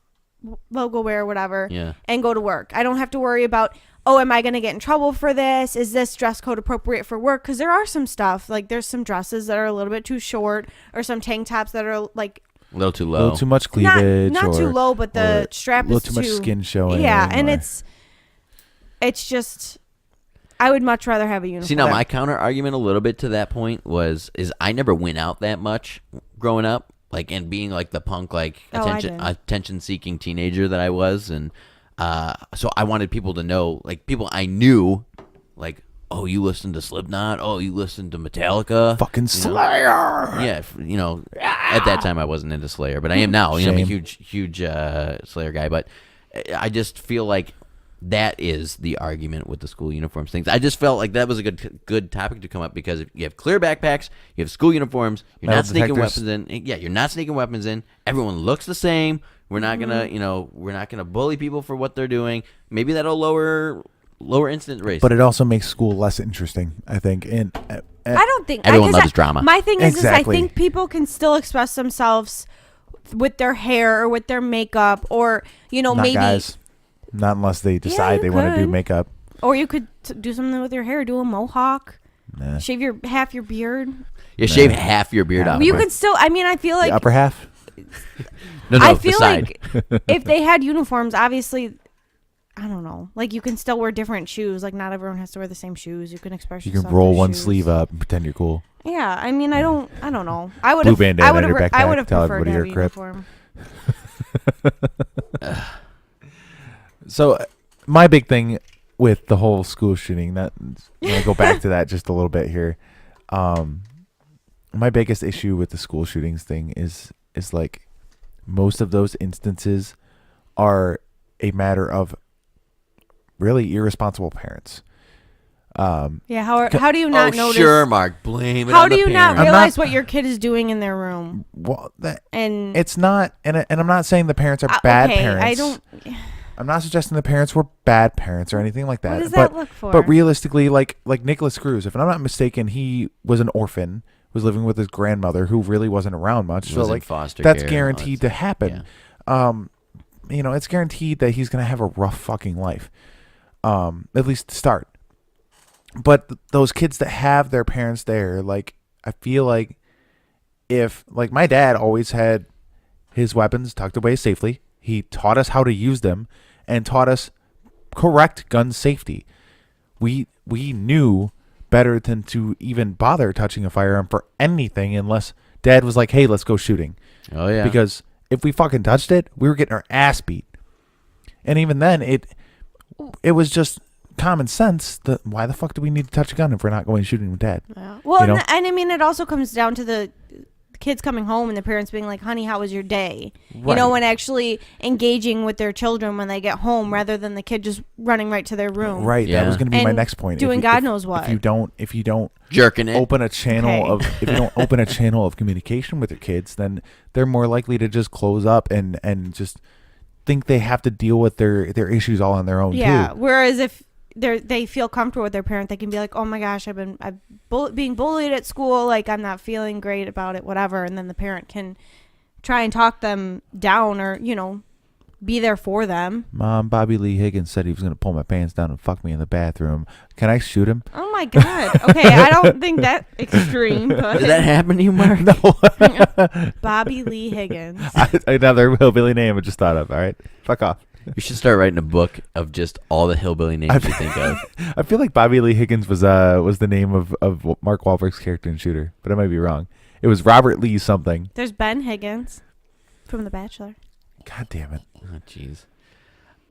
logo wear or whatever, Yeah. and go to work. I don't have to worry about, oh, am I going to get in trouble for this? Is this dress code appropriate for work? Because there are some stuff, like there's some dresses that are a little bit too short, or some tank tops that are like A little too A low. little too much cleavage. not too or- low, but the strap a little is too much skin showing. Yeah, and or- it's just, I would much rather have a uniform. See, now my counter argument a little bit to that point is I never went out that much growing up, like, and being like the punk, like attention seeking teenager that I was, and so I wanted people to know, like people I knew, like, oh, you listen to Slipknot, oh, you listen to Metallica, fucking you know? Slayer. Yeah, at that time I wasn't into Slayer, but I am now. I'm a huge Slayer guy, but I just feel like that is the argument with the school uniforms things. I just felt like that was a good topic to come up, because if you have clear backpacks, you have school uniforms, you're Metal not sneaking detectors. weapons in. Yeah, you're not sneaking weapons in. Everyone looks the same. We're not gonna bully people for what they're doing. Maybe that'll lower incident rates. But it also makes school less interesting, I think. And I don't think Everyone 'cause loves drama. My thing is Exactly. I think people can still express themselves with their hair or with their makeup, or not maybe guys. Not unless they decide you they want to do could. makeup. or you could do something with your hair, do a mohawk, Nah. shave half your beard. you shave half your beard off. You bro. could still. I mean, I feel like The upper half. no, I the feel side. like if they had uniforms, obviously, I don't know. Like you can still wear different shoes. Like not everyone has to wear the same shoes. You can express. You can yourself roll through one shoes. sleeve up and pretend you're cool. Yeah, I mean, I don't know. I would Blue have. bandana I would in your have. I backpack, would have tell preferred to everybody have a you're a Crip. uniform. So my big thing with the whole school shooting, that I'm gonna go back to that just a little bit here. My biggest issue with the school shootings thing is like most of those instances are a matter of really irresponsible parents. Yeah. How do you not notice? Sure, Mark. Blame it How on do the you not parents. realize what your kid is doing in their room? Well, And it's not, and I'm not saying the parents are bad okay, parents. I don't. I'm not suggesting the parents were bad parents or anything like that. What does but that look for? but realistically, like Nicholas Cruz, if I'm not mistaken, he was an orphan, was living with his grandmother who really wasn't around much. He So was in like foster that's care and all that guaranteed to stuff. happen. It's guaranteed that he's gonna have a rough fucking life. At least to start. But those kids that have their parents there, like I feel like if like my dad always had his weapons tucked away safely. He taught us how to use them and taught us correct gun safety. We knew better than to even bother touching a firearm for anything unless Dad was like, "Hey, let's go shooting." Oh yeah. Because if we fucking touched it, we were getting our ass beat. And even then, it was just common sense. That why the fuck do we need to touch a gun if we're not going shooting with Dad? Yeah. Well, You know? and I mean, it also comes down to the kids coming home and the parents being like, "Honey, how was your day?" Right. And actually engaging with their children when they get home, rather than the kid just running right to their room. Right. Yeah. That was going to be my And next point. doing God knows what. If you don't jerking it. open a channel Okay. if you don't open a channel of communication with your kids, then they're more likely to just close up and just think they have to deal with their issues all on their own Yeah. too. Whereas if they feel comfortable with their parent, they can be like, "Oh my gosh, I'm being bullied at school. Like I'm not feeling great about it, whatever." And then the parent can try and talk them down, or be there for them. Mom, Bobby Lee Higgins said he was going to pull my pants down and fuck me in the bathroom. Can I shoot him? Oh my god. Okay, I don't think that extreme, but Did that happen to you, Mark? No. Bobby Lee Higgins. Another hillbilly name I just thought of. All right, fuck off. You should start writing a book of just all the hillbilly names you think of. I feel like Bobby Lee Higgins was the name of Mark Wahlberg's character in Shooter, but I might be wrong. It was Robert Lee something. There's Ben Higgins from The Bachelor. God damn it. Oh, jeez.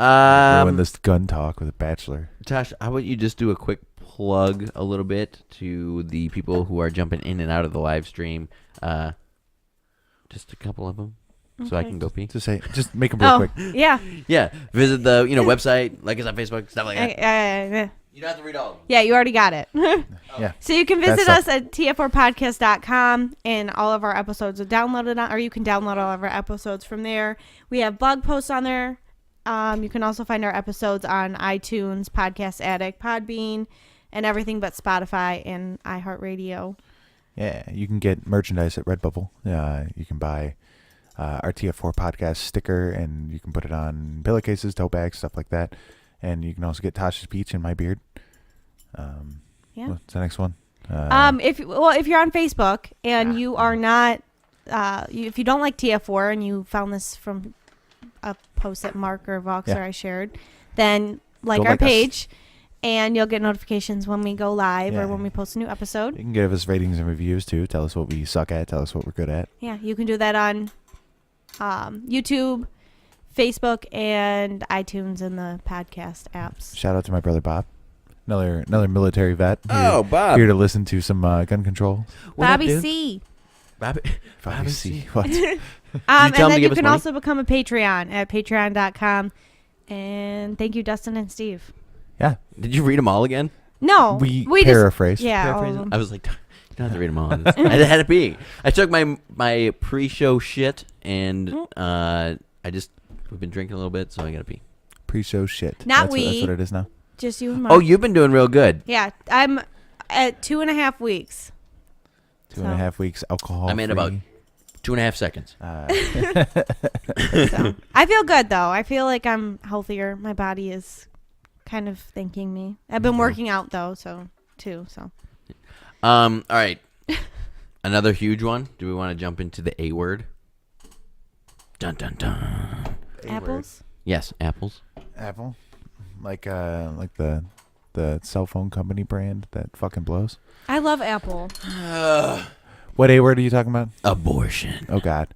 Ruin this gun talk with a bachelor. Tosh, how about you just do a quick plug a little bit to the people who are jumping in and out of the live stream? Just a couple of them, so I Okay. can go pee. Just make them real quick. Yeah. Yeah, visit the website, like us on Facebook, stuff like that. Yeah, You don't have to read all of them. you already got it. Yeah. So you can That visit stuff. us at tf4podcast.com, and all of our episodes are downloaded on, or you can download all of our episodes from there. We have blog posts on there. You can also find our episodes on iTunes, Podcast Addict, Podbean, and everything but Spotify and iHeartRadio. Yeah, you can get merchandise at Redbubble. You can buy our TF4 podcast sticker, and you can put it on pillowcases, tote bags, stuff like that. And you can also get Tasha's Peach and my beard. Yeah. What's the next one? If you're on Facebook and you are not, if you don't like TF4 and you found this from a post that Mark or Vox or I shared, then like Go our like us. page, and you'll get notifications when we go live or Yeah. when we post a new episode. You can give us ratings and reviews too. Tell us what we suck at. Tell us what we're good at. Yeah, you can do that on YouTube, Facebook, and iTunes and the podcast apps. Shout out to my brother Bob, another military vet. Bob. Here to listen to some gun control. Bobby C. Bobby C. What? And tell him to then give you us can money? also become a Patreon at patreon.com. And thank you, Dustin and Steve. Yeah, Did you read them all again? No, we just paraphrased. yeah. all of Paraphrase them. them? I was like, you don't have to read them all. I had to be. I took my pre-show shit, and we've been drinking a little bit, so I gotta pee. Pre-show shit. Not that's we. That's what it is now. Just you and Mark. Oh, you've been doing real good. Yeah, I'm at 2.5 weeks. 2.5 weeks alcohol. I'm in about 2.5 seconds. So I feel good though. I feel like I'm healthier. My body is kind of thanking me. I've been working out though, so. All right. Another huge one. Do we want to jump into the A word? Dun dun dun. Apples. Yes, apples. Apple, like the cell phone company brand that fucking blows. I love Apple. What A word are you talking about? Abortion. Oh God.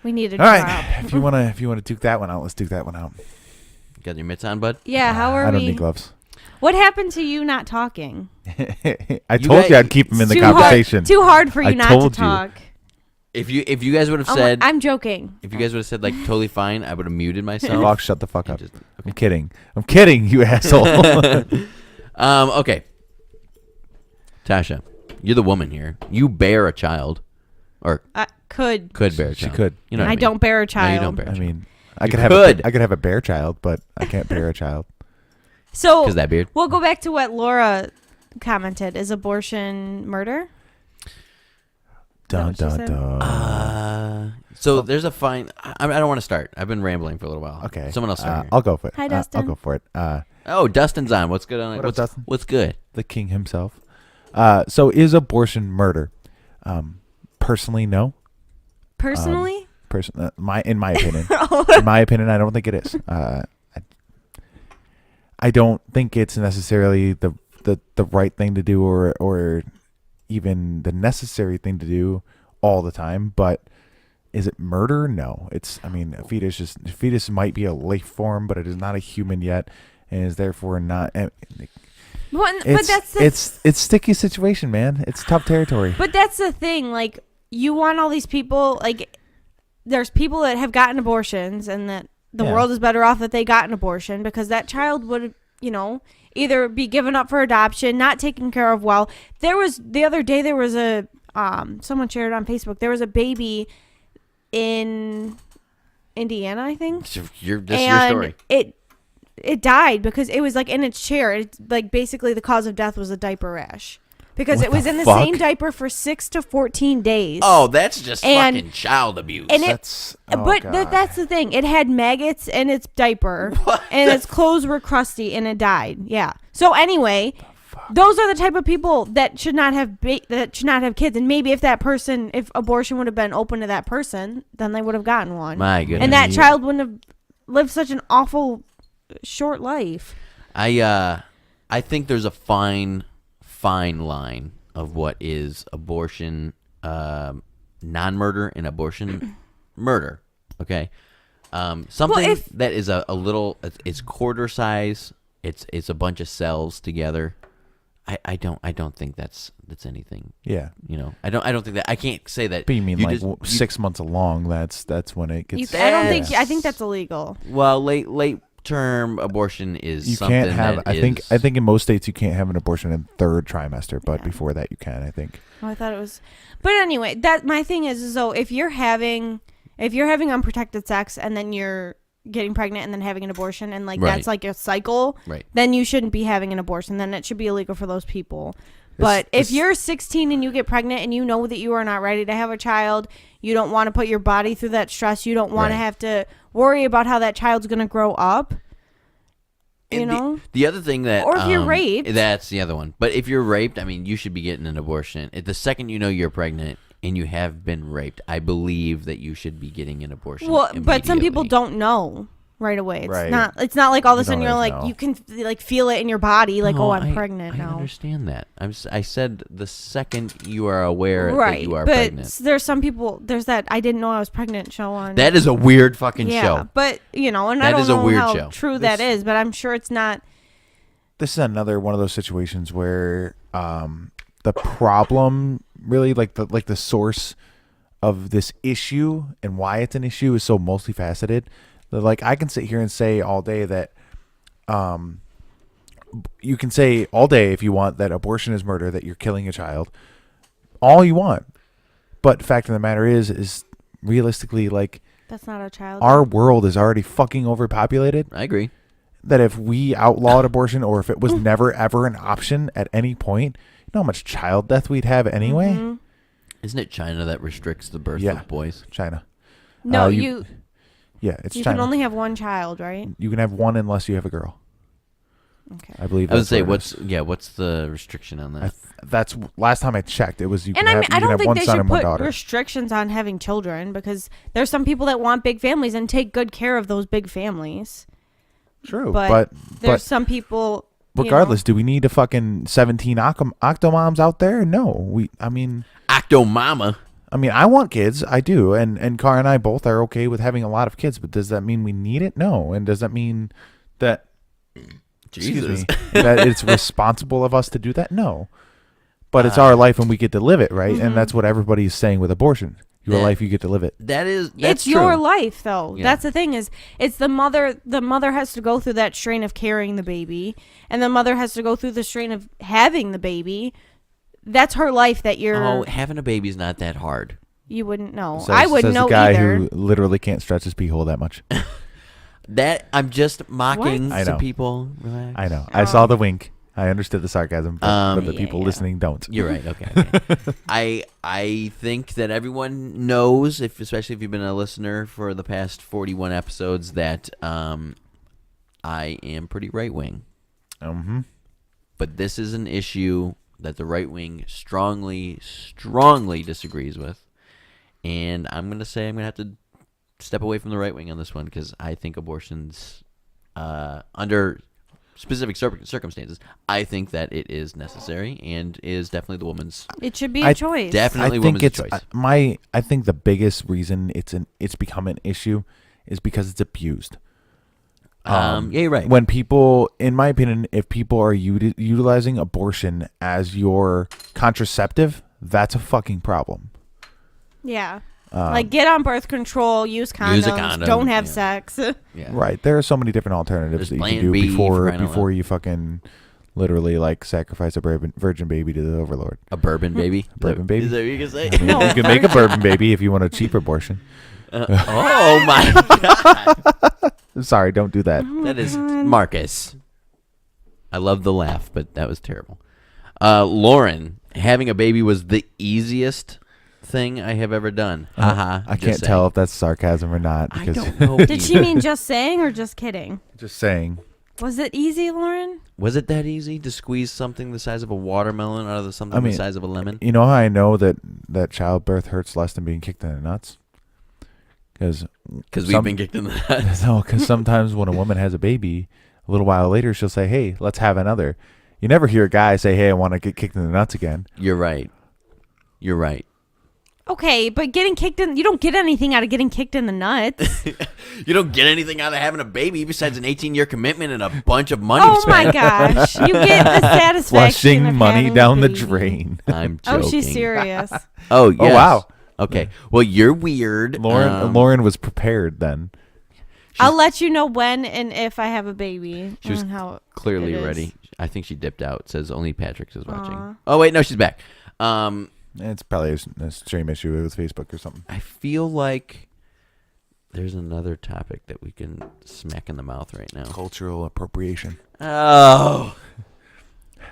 We need to All drop. right. If you wanna duke that one out, let's duke that one out. You got your mitts on, bud? Yeah, how are I don't we? need gloves. What happened to you not talking? I told you I'd keep him in the Too conversation. Too hard for you I not to told you. talk. If you guys would have Oh, said I'm joking. if you guys would have said like totally fine, I would have muted myself. Fox, shut the fuck and up. just- I'm kidding. I'm kidding, you asshole. Okay. Tasha, you're the woman here. You bear a child, or Could. could bear a She child. could. You know what I I mean? don't bear a No, child. you don't bear a I child. mean, I You could have a bear child, but I can't bear a child. So Because that beard. we'll go back to what Laura commented. Is abortion murder? Dun what she dun said? dun. So there's a fine. I don't want to start. I've been rambling for a little while. Okay. Someone else start. Here. I'll go for it. Hi, I'll Dustin. go for it. Oh, Dustin's on. What's good on it? What up, Dustin? What's good? The king himself. So is abortion murder? Personally, no. Personally? In my opinion, in my opinion, I don't think it is. I don't think it's necessarily the right thing to do or even the necessary thing to do all the time. But is it murder? No. It's. I mean, a fetus might be a life form, but it is not a human yet, and is therefore not. But It's, that's the it's sticky situation, man. It's tough territory. But that's the thing. Like, you want all these people. Like, there's people that have gotten abortions, and that the Yeah. world is better off that they got an abortion because that child would, either be given up for adoption, not taken care of well. There was the other day. There was a someone shared it on Facebook. There was a baby in Indiana, I think. This is your story. It died because it was like in its chair. It's like basically the cause of death was a diaper rash because What it was the in the fuck? same diaper for 6 to 14 days. Oh, that's just And- fucking child abuse. and That's. that's the thing. It had maggots in its diaper, and its clothes were crusty, and it died. Yeah. So anyway, those are the type of people that should not have kids. And maybe if abortion would have been open to that person, then they would have gotten one. My goodness. And that child wouldn't have lived such an awful short life. I think there's a fine line of what is abortion non-murder and abortion murder. Okay, something that is a little. It's quarter size. It's a bunch of cells together. I don't think that's anything. Yeah. I don't think that. I can't say that. But you mean like just- 6 months along? That's when it gets. I think that's illegal. Well, late term abortion is You something can't have. that I think is- in most states you can't have an abortion in third trimester, but before that you can. I think. Oh, I thought it was. But anyway, that my thing is so if you're having unprotected sex and then you're getting pregnant and then having an abortion and like Right. that's like a cycle, Right. then you shouldn't be having an abortion. Then it should be illegal for those people. But if you're 16 and you get pregnant and you know that you are not ready to have a child, you don't want to put your body through that stress. You don't want to Right. have to worry about how that child's going to grow up. you know? The other thing that, Or if you're raped. that's the other one. But if you're raped, I mean, you should be getting an abortion. The second you know you're pregnant and you have been raped, I believe that you should be getting an abortion. Well, but some people immediately. don't know right away. It's Right. not. It's not like all of a You sudden don't you're always like know. you can like feel it in your body. Like, No, oh, I'm pregnant I now. understand that. I said the second you are aware Right, that you are but pregnant. there's some people. There's that I didn't know I was pregnant show on. That is a weird fucking yeah, show. but and I That don't is a know weird how show. true that is, but I'm sure it's not. This is another one of those situations where the problem really like the source of this issue and why it's an issue is so multifaceted that like I can sit here and say all day that you can say all day if you want that abortion is murder, that you're killing a child, all you want, but fact of the matter is realistically, like, That's not a child. our world is already fucking overpopulated. I agree. That if we outlawed abortion, or if it was never ever an option at any point, you know how much child death we'd have anyway. Mm-hmm. Isn't it China that restricts the birth Yeah. of boys? China. No, you- Yeah, it's you China. can only have one child, right? You can have one unless you have a girl. Okay. I believe. I would that's say what it is. what's the restriction on that? That's last time I checked. It was you And can I have, mean, you I can don't have think one they son should and one put daughter. restrictions on having children because there's some people that want big families and take good care of those big families. True, but There's but some people. regardless, do we need a fucking 17 octomoms out there? No, I mean, Octo Mama. I want kids. I do, and Car and I both are okay with having a lot of kids. But does that mean we need it? No. And does that mean that? Jesus. Excuse me, that it's responsible of us to do that? No. But it's our life and we get to live it, right? And that's what everybody's saying with abortion. Your That- life, you get to live it. That's It's true. your life, though. Yeah. That's the thing is, it's the mother. The mother has to go through that strain of carrying the baby, and the mother has to go through the strain of having the baby. That's her life. That Oh, having a baby's not that hard. you wouldn't know. Says- I wouldn't says know the guy either. who literally can't stretch his pee hole that much. That I'm just mocking I some know. people. Relax. I know. I saw the wink. I understood the sarcasm, but the Yeah, people yeah. listening don't. You're right. Okay. I think that everyone knows, especially if you've been a listener for the past 41 episodes, that I am pretty right wing. Mm-hmm. But this is an issue that the right wing strongly disagrees with, and I'm gonna say I'm gonna have to step away from the right wing on this one because I think abortions, under specific circumstances, I think that it is necessary and is definitely the woman's. It should be I a choice. definitely I think woman's it's choice. I think the biggest reason it's become an issue is because it's abused. Yeah, you're right. When people, in my opinion, if people are utilizing abortion as your contraceptive, that's a fucking problem. Yeah. Like get on birth control, use condoms, Use a condom, don't have yeah. sex. Yeah. Right. There are so many different alternatives There's that you Plan can do B, before crying out before loud. you fucking literally like sacrifice a virgin baby to the overlord. A bourbon baby. Bourbon baby? Is that what you can say? I mean, No. you can make a bourbon baby if you want a cheap abortion. Oh my god. Sorry, don't do that. That is Marcus. I love the laugh, but that was terrible. Lauren, having a baby was the easiest thing I have ever done. Haha. I can't tell if that's sarcasm or not I because don't know. Did she mean just saying or just kidding? just saying. Was it easy, Lauren? Was it that easy to squeeze something the size of a watermelon out of something mean, the size of a lemon? You know how I know that childbirth hurts less than being kicked in the nuts? Because Because we've been kicked in the nuts. no, because sometimes when a woman has a baby, a little while later she'll say, "Hey, let's have another." You never hear a guy say, "Hey, I want to get kicked in the nuts again." You're right. You're right. Okay, but getting kicked in, you don't get anything out of getting kicked in the nuts. You don't get anything out of having a baby besides an 18-year commitment and a bunch of money Oh spent. my gosh. You get the satisfaction Flushing of money having a down the baby. drain. I'm joking. Oh, she's serious. Oh, yes. Oh, wow. Okay. Well, you're weird. Lauren was prepared then. I'll let you know when and if I have a baby. She was and how clearly it is. ready. I think she dipped out. Says only Patrick is watching. Aw. Oh wait, no, she's back. It's probably a stream issue with Facebook or something. I feel like there's another topic that we can smack in the mouth right now. Cultural appropriation. Oh,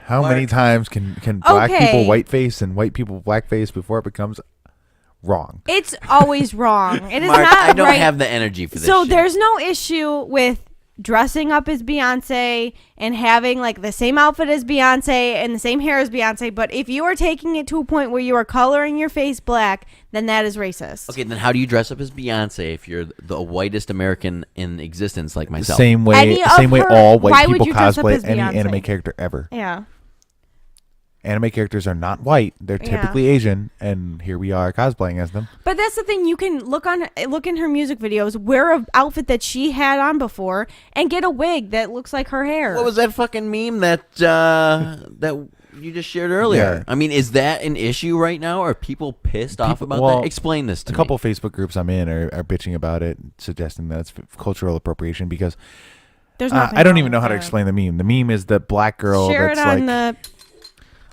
How Mark. many times can black Okay. people whiteface and white people blackface before it becomes wrong? It's always wrong. It is Mark, not I don't right. have the energy for this. So shit. there's no issue with dressing up as Beyonce and having like the same outfit as Beyonce and the same hair as Beyonce, but if you are taking it to a point where you are coloring your face black, then that is racist. Okay, then how do you dress up as Beyonce if you're the whitest American in existence like myself? Same way all why white would people you dress up cosplay as any Beyonce? anime character ever. Yeah. Anime characters are not white; they're typically Asian, and here we are cosplaying as them. But that's the thing. You can look in her music videos, wear an outfit that she had on before, and get a wig that looks like her hair. What was that fucking meme that that you just shared earlier? Yeah. I mean, is that an issue right now? Are people pissed off about that? Explain this to me. A couple Facebook groups I'm in are bitching about it, suggesting that it's cultural appropriation because There's nothing I don't wrong even know with how to that. explain the meme. The meme is the black girl Share it that's on like. the.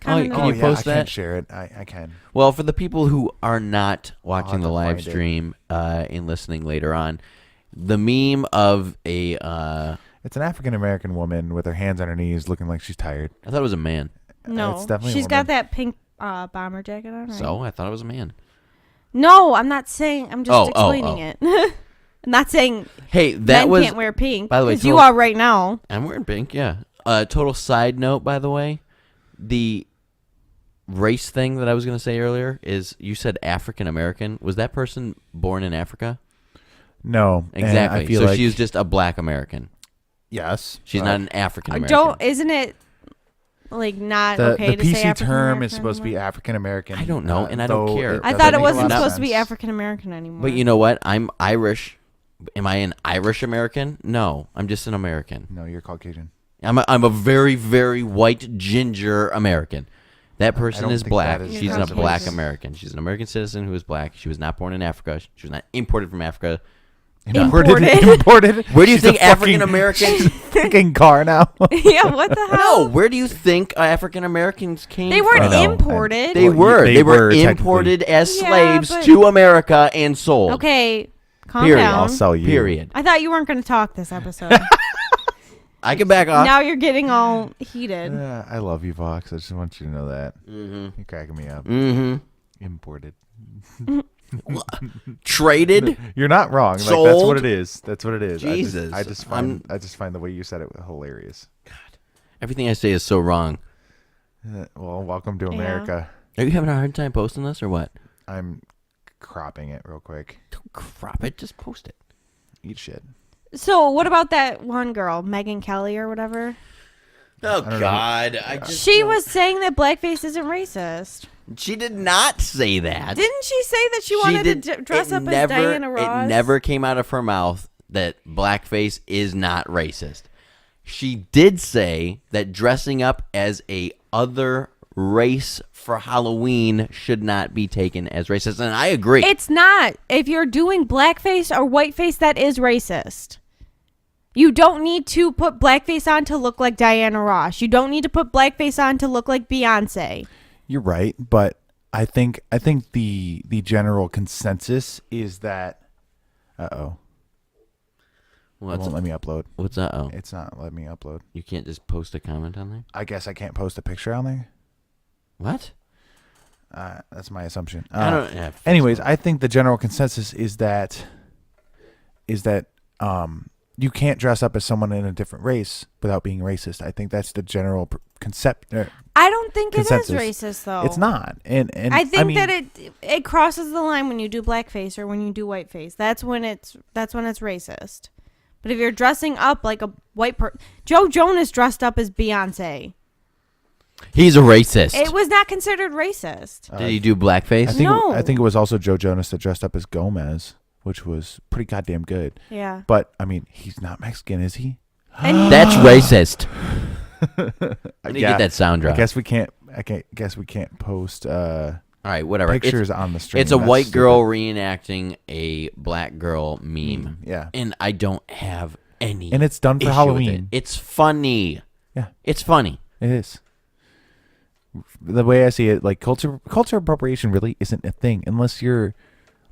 Can you yeah, post I that? can't share it. I can. Well, for the people who are not watching have the to live find it. stream and listening later on, the meme of a It's an African American woman with her hands on her knees, looking like she's tired. I thought it was a man. No, It's definitely a she's got woman. that pink bomber jacket on. Right? So I thought it was a man. No, I'm not saying. I'm just explaining oh. it. I'm not saying Hey, that men was. can't wear pink. by the way, because you total- are right now. I'm wearing pink. Yeah. Total side note, by the way, the race thing that I was going to say earlier is you said African American. Was that person born in Africa? No, and Exactly. I feel So like she was just a black American. yes. She's but not an African American. Isn't it like not the okay to PC say African term American is supposed to be anymore? African American. I don't know, and I don't care. I doesn't thought it make a wasn't lot of supposed to be sense. African American anymore. But you know what? I'm Irish. Am I an Irish American? No, I'm just an American. No, you're Caucasian. I'm a very, very white ginger American. That person don't is think black. that is She's a Caucasian. black American. She's an American citizen who is black. She was not born in Africa. She was not imported from Africa. Imported. Imported. Where do you She's a think African Americans? fucking car now? Yeah, what the hell? No, where do you think African Americans came They from? weren't I know. imported. They Well, were. they They were were imported as Yeah, slaves but- to America and sold. Okay, calm Period. I'll down. sell you. Period. I thought you weren't going to talk this episode. I can back off. Now you're getting all heated. I love you, Vox. I just want you to know that. Mm-hmm. You're cracking me up. Mm-hmm. Imported. Traded. You're not wrong. Like, that's Sold? what it is. That's what it is. Jesus. I just find the way you said it hilarious. Everything I say is so wrong. Well, welcome to Yeah. America. Are you having a hard time posting this or what? I'm cropping it real quick. Don't crop it. Just post it. Eat shit. So, what about that one girl, Megan Kelly or whatever? Oh don't know. God! I just She was saying that blackface isn't racist. She did not say that. Didn't she say that she wanted to dress up as Diana Ross? It never came out of her mouth that blackface is not racist. She did say that dressing up as a other race for Halloween should not be taken as racist, and I agree. It's not. If you're doing blackface or whiteface, that is racist. You don't need to put blackface on to look like Diana Ross. You don't need to put blackface on to look like Beyonce. You're right, but I think the general consensus is that. It won't let me upload. What's that? Oh, It's not letting me upload. you can't just post a comment on there. I guess I can't post a picture on there. What? That's my assumption. I don't. Yeah, Anyways, I think the general consensus is that you can't dress up as someone in a different race without being racist. I think that's the general concept. I don't think Consensus. it is racist, though. It's not, and I think mean, that it crosses the line when you do blackface or when you do whiteface. That's when it's racist. But if you're dressing up like a white person, Joe Jonas dressed up as Beyonce. He's a racist. It was not considered racist. Did he do blackface? I think it was also Joe Jonas that dressed up as Gomez, which was pretty goddamn good. Yeah. But I mean, he's not Mexican, is he? And That's racist. I need to Yeah, get that sound drop. I guess we can't post All right, whatever. pictures on the stream. It's a That's white stupid. girl reenacting a black girl meme. Yeah, And I don't have any. and it's done for issue with Halloween. it. It's funny. Yeah, It's funny. it is. The way I see it, like culture appropriation really isn't a thing unless you're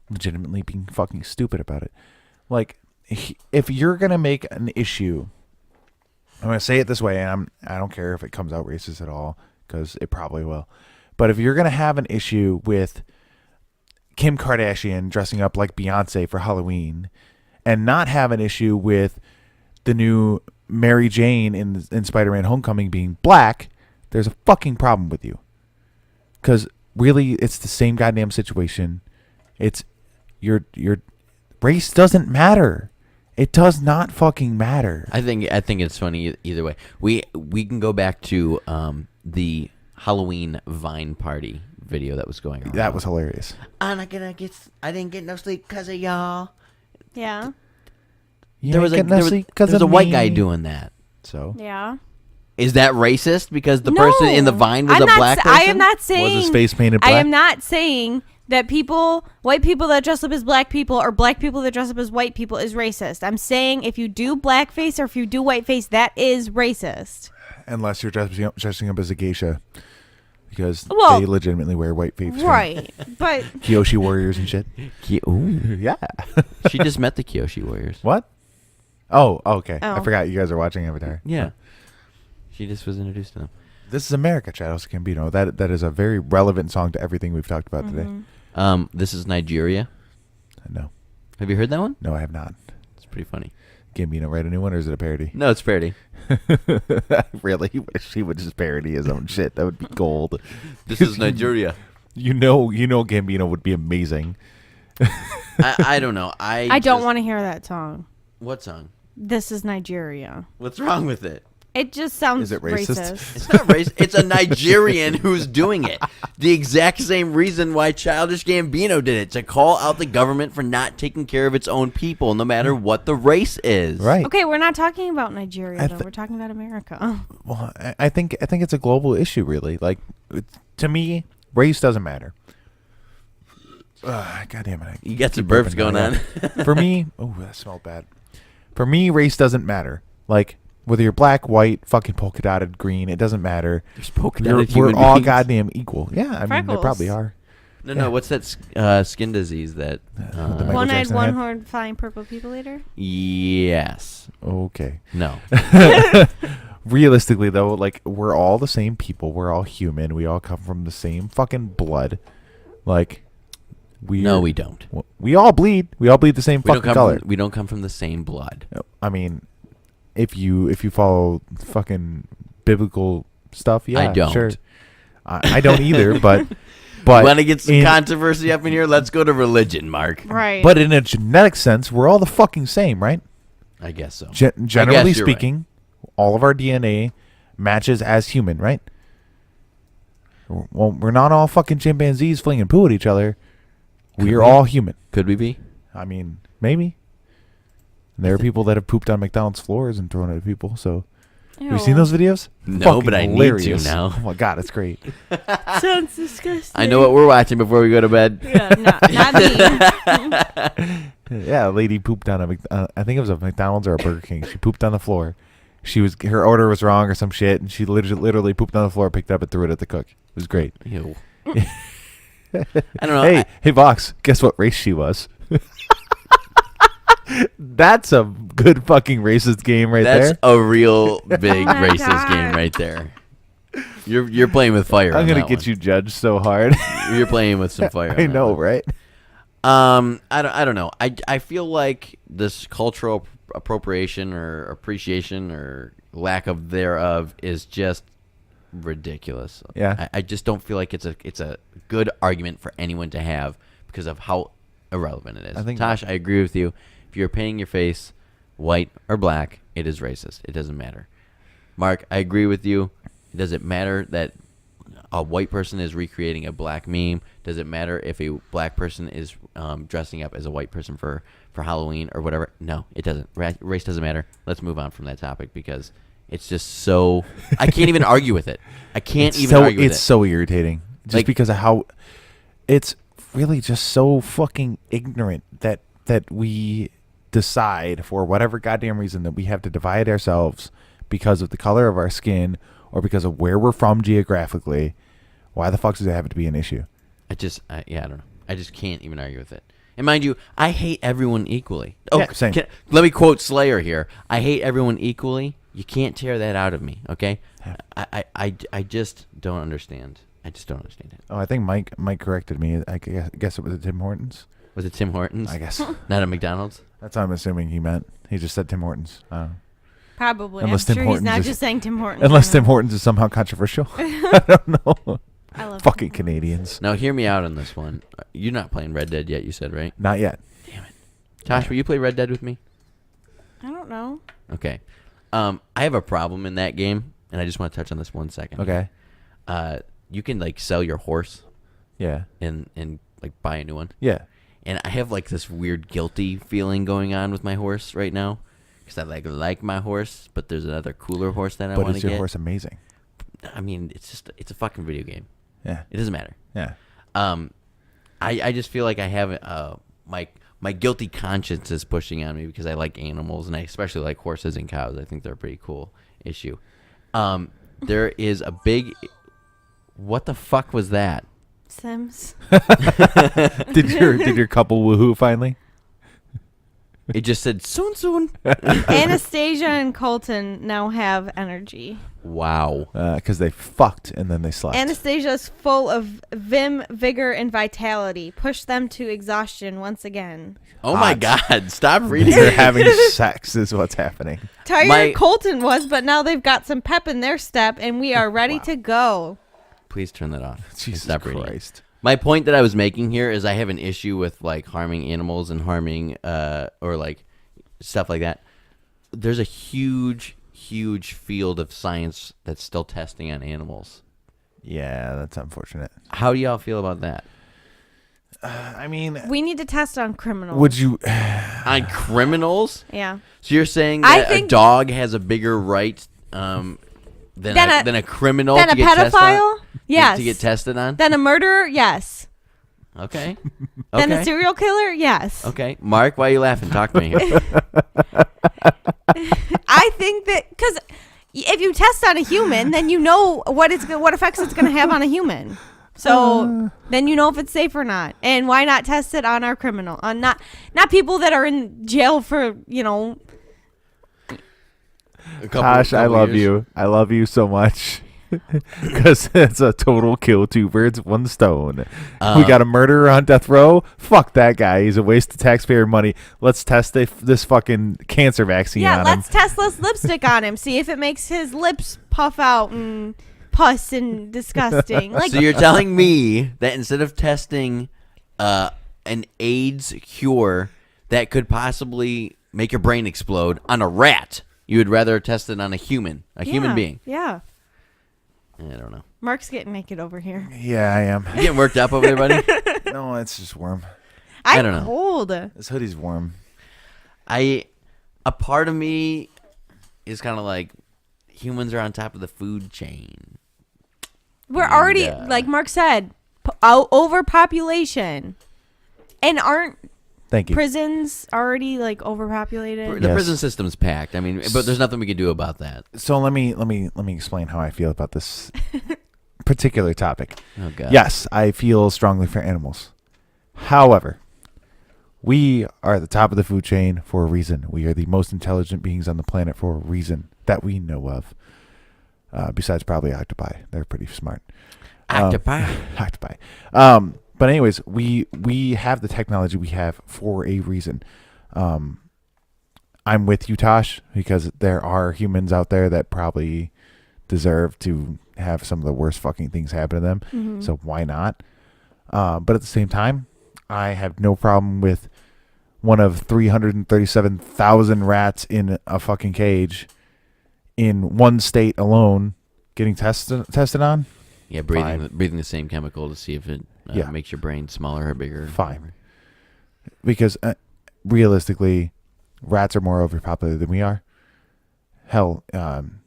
legitimately being fucking stupid about it. Like, if you're gonna make an issue, I'm gonna say it this way, and I don't care if it comes out racist at all because it probably will. But if you're gonna have an issue with Kim Kardashian dressing up like Beyonce for Halloween, and not have an issue with the new Mary Jane in Spider-Man Homecoming being black, there's a fucking problem with you. Because really, it's the same goddamn situation. It's your race doesn't matter. It does not fucking matter. I think it's funny either way. We can go back to the Halloween Vine party video that was going on. That was hilarious. I didn't get no sleep because of y'all. Yeah. There was a white guy doing that. So Yeah. Is that racist because the No. person in the Vine was I'm a not black sa- person? I am not saying. Was his face painted black? I am not saying that white people that dress up as black people or black people that dress up as white people is racist. I'm saying if you do blackface or if you do whiteface, that is racist. Unless you're dressing up as a geisha. Because Well, they legitimately wear white face. Right. But Kyoshi warriors and shit. Ooh. Yeah. She just met the Kyoshi Warriors. What? Oh, okay. Oh. I forgot you guys are watching Avatar. Yeah. She just was introduced to them. This is America, Childish Gambino. That is a very relevant song to everything we've talked about today. This is Nigeria. No. Have you heard that one? No, I have not. It's pretty funny. Gambino write a new one, or is it a parody? No, it's parody. I really wish he would just parody his own shit. That would be gold. This is Nigeria. You know Gambino would be amazing. I don't know. I don't want to hear that song. What song? This is Nigeria. What's wrong with it? It just sounds Is it racist? racist. It's not racist. It's a Nigerian who's doing it. The exact same reason why Childish Gambino did it, to call out the government for not taking care of its own people, no matter what the race is. Right. Okay, we're not talking about Nigeria, I though. We're talking about America. Well, I think it's a global issue, really. Like, to me, race doesn't matter. God damn it! You got some burps going on. For me, oh, that smelled bad. For me, race doesn't matter. Like, whether you're black, white, fucking polka dotted, green, it doesn't matter. There's polka We're dotted human all beings. goddamn equal. Yeah, I mean, there Freckles. probably are. No. What's that skin disease that? Michael One-eyed, Jackson had? one-horned, flying purple people eater? Yes. Okay. No. Realistically, though, like, we're all the same people. We're all human. We all come from the same fucking blood. Like, No, we don't. We all bleed. We all bleed the same fucking color. We don't come from the same blood. I mean, if you follow fucking biblical stuff, yeah, I don't. Sure. I don't either, but Want to get some controversy up in here? Let's go to religion, Mark. Right. But in a genetic sense, we're all the fucking same, right? I guess so. Generally you're speaking, all of our DNA matches as human, right? Well, we're not all fucking chimpanzees flinging poo at each other. We're all human. Could we be? I mean, maybe. There are people that have pooped on McDonald's floors and thrown it at people. So, have you seen those videos? No, Fucking but I hilarious. need to now. Oh my god, it's great. Sounds disgusting. I know what we're watching before we go to bed. Yeah, not me. Yeah, a lady pooped on I think it was a McDonald's or a Burger King. She pooped on the floor. Her order was wrong or some shit, and she literally pooped on the floor, picked it up, and threw it at the cook. It was great. Ew. I don't know. Hey, Vox, guess what race she was? That's a good fucking racist game right That's there. a real big Oh my racist God. game right there. You're playing with fire. I'm on gonna that get one. you judged so hard. You're playing with some fire. I on that know, one. right? I don't know. I feel like this cultural appropriation or appreciation or lack of thereof is just ridiculous. Yeah. I just don't feel like it's a good argument for anyone to have because of how irrelevant it is. I think- Tosh, I agree with you. If you're painting your face white or black, it is racist. It doesn't matter. Mark, I agree with you. Does it matter that a white person is recreating a black meme? Does it matter if a black person is dressing up as a white person for Halloween or whatever? No, it doesn't. Race doesn't matter. Let's move on from that topic because it's just so... I can't even argue with it. I can't even argue with it. It's so irritating. Just Like- because of how... It's really just so fucking ignorant that we decide for whatever goddamn reason that we have to divide ourselves because of the color of our skin or because of where we're from geographically. Why the fuck does it have to be an issue? I don't know. I just can't even argue with it. And mind you, I hate everyone equally. Oh, Yeah, same. Let me quote Slayer here. I hate everyone equally. You can't tear that out of me, okay? Yeah. I just don't understand. I just don't understand it. Oh, I think Mike corrected me. I guess it was Tim Hortons. Was it Tim Hortons? I guess. Not a McDonald's? That's what I'm assuming he meant. He just said Tim Hortons. Probably. Unless I'm Tim sure he's Hortons not is- just saying Tim Hortons. Unless I Tim know. Hortons is somehow controversial. I don't know. I love Fucking Tim Hortons. Canadians. Now, hear me out on this one. You're not playing Red Dead yet, you said, right? Not yet. Tosh, will you play Red Dead with me? I don't know. Okay. I have a problem in that game, and I just want to touch on this 1 second. Okay. You can, like, sell your horse Yeah. and like, buy a new one. Yeah. And I have, like, this weird guilty feeling going on with my horse right now. Because I, like my horse, but there's another cooler horse that I But want to is your get. horse amazing? I mean, it's a fucking video game. Yeah. It doesn't matter. Yeah. I just feel like I have my guilty conscience is pushing on me because I like animals, and I especially like horses and cows. I think they're a pretty cool issue. There is a big... What the fuck was that? Sims. Did your couple woohoo finally? It just said soon. Anastasia and Colton now have energy. Wow. Because they fucked and then they slept. Anastasia's full of vim, vigor, and vitality. Push them to exhaustion once again. Oh my Hot. God! Stop reading. They're having sex is what's happening. Tired Colton was, but now they've got some pep in their step, and we are ready to go. Please turn that off. Jesus Stop reading. Christ. My point that I was making here is I have an issue with like harming animals and harming or like stuff like that. There's a huge field of science that's still testing on animals. Yeah, that's unfortunate. How do y'all feel about that? I mean, We need to test on criminals. would you? On criminals? Yeah. So you're saying I that a think- dog has a bigger right than a criminal Then to a get tested on? pedophile? Yes. To get tested on? Then a murderer? Yes. Okay. Then a Okay. serial killer? Yes. Okay. Mark, why are you laughing? Talk to me here. I think that because if you test on a human, then you know what effects it's going to have on a human. So then you know if it's safe or not. And why not test it on our criminal? On not people that are in jail for, Gosh, I love you. I love you so much. Because it's a total kill, two birds, one stone. We got a murderer on death row. Fuck that guy. He's a waste of taxpayer money. Let's test this fucking cancer vaccine Yeah, on let's him. test less lipstick on him. See if it makes his lips puff out and pus and disgusting. Like, So you're telling me that instead of testing an AIDS cure that could possibly make your brain explode on a rat, you would rather test it on a human being? Yeah. I don't know. Mark's getting naked over here. Yeah, I am. You getting worked up over there, buddy? No, it's just warm. I'm don't know. cold. This hoodie's warm. A part of me is kind of like humans are on top of the food chain. We're And, already, like Mark said, overpopulation. And aren't Thank you. prisons already like overpopulated? The Yes. prison system's packed. I mean, but there's nothing we can do about that. So let me explain how I feel about this particular topic. Oh God. Yes, I feel strongly for animals. However, we are at the top of the food chain for a reason. We are the most intelligent beings on the planet for a reason that we know of. Besides probably octopi. They're pretty smart. Octopi. Octopi. But anyways, we have the technology we have for a reason. I'm with you, Tosh, because there are humans out there that probably deserve to have some of the worst fucking things happen to them. Mhm. So why not? But at the same time, I have no problem with one of 337,000 rats in a fucking cage in one state alone getting tested on. Yeah, Fine. breathing the same chemical to see if it Yeah. makes your brain smaller or bigger. Fine. Because realistically, rats are more overpopulated than we are. Hell, and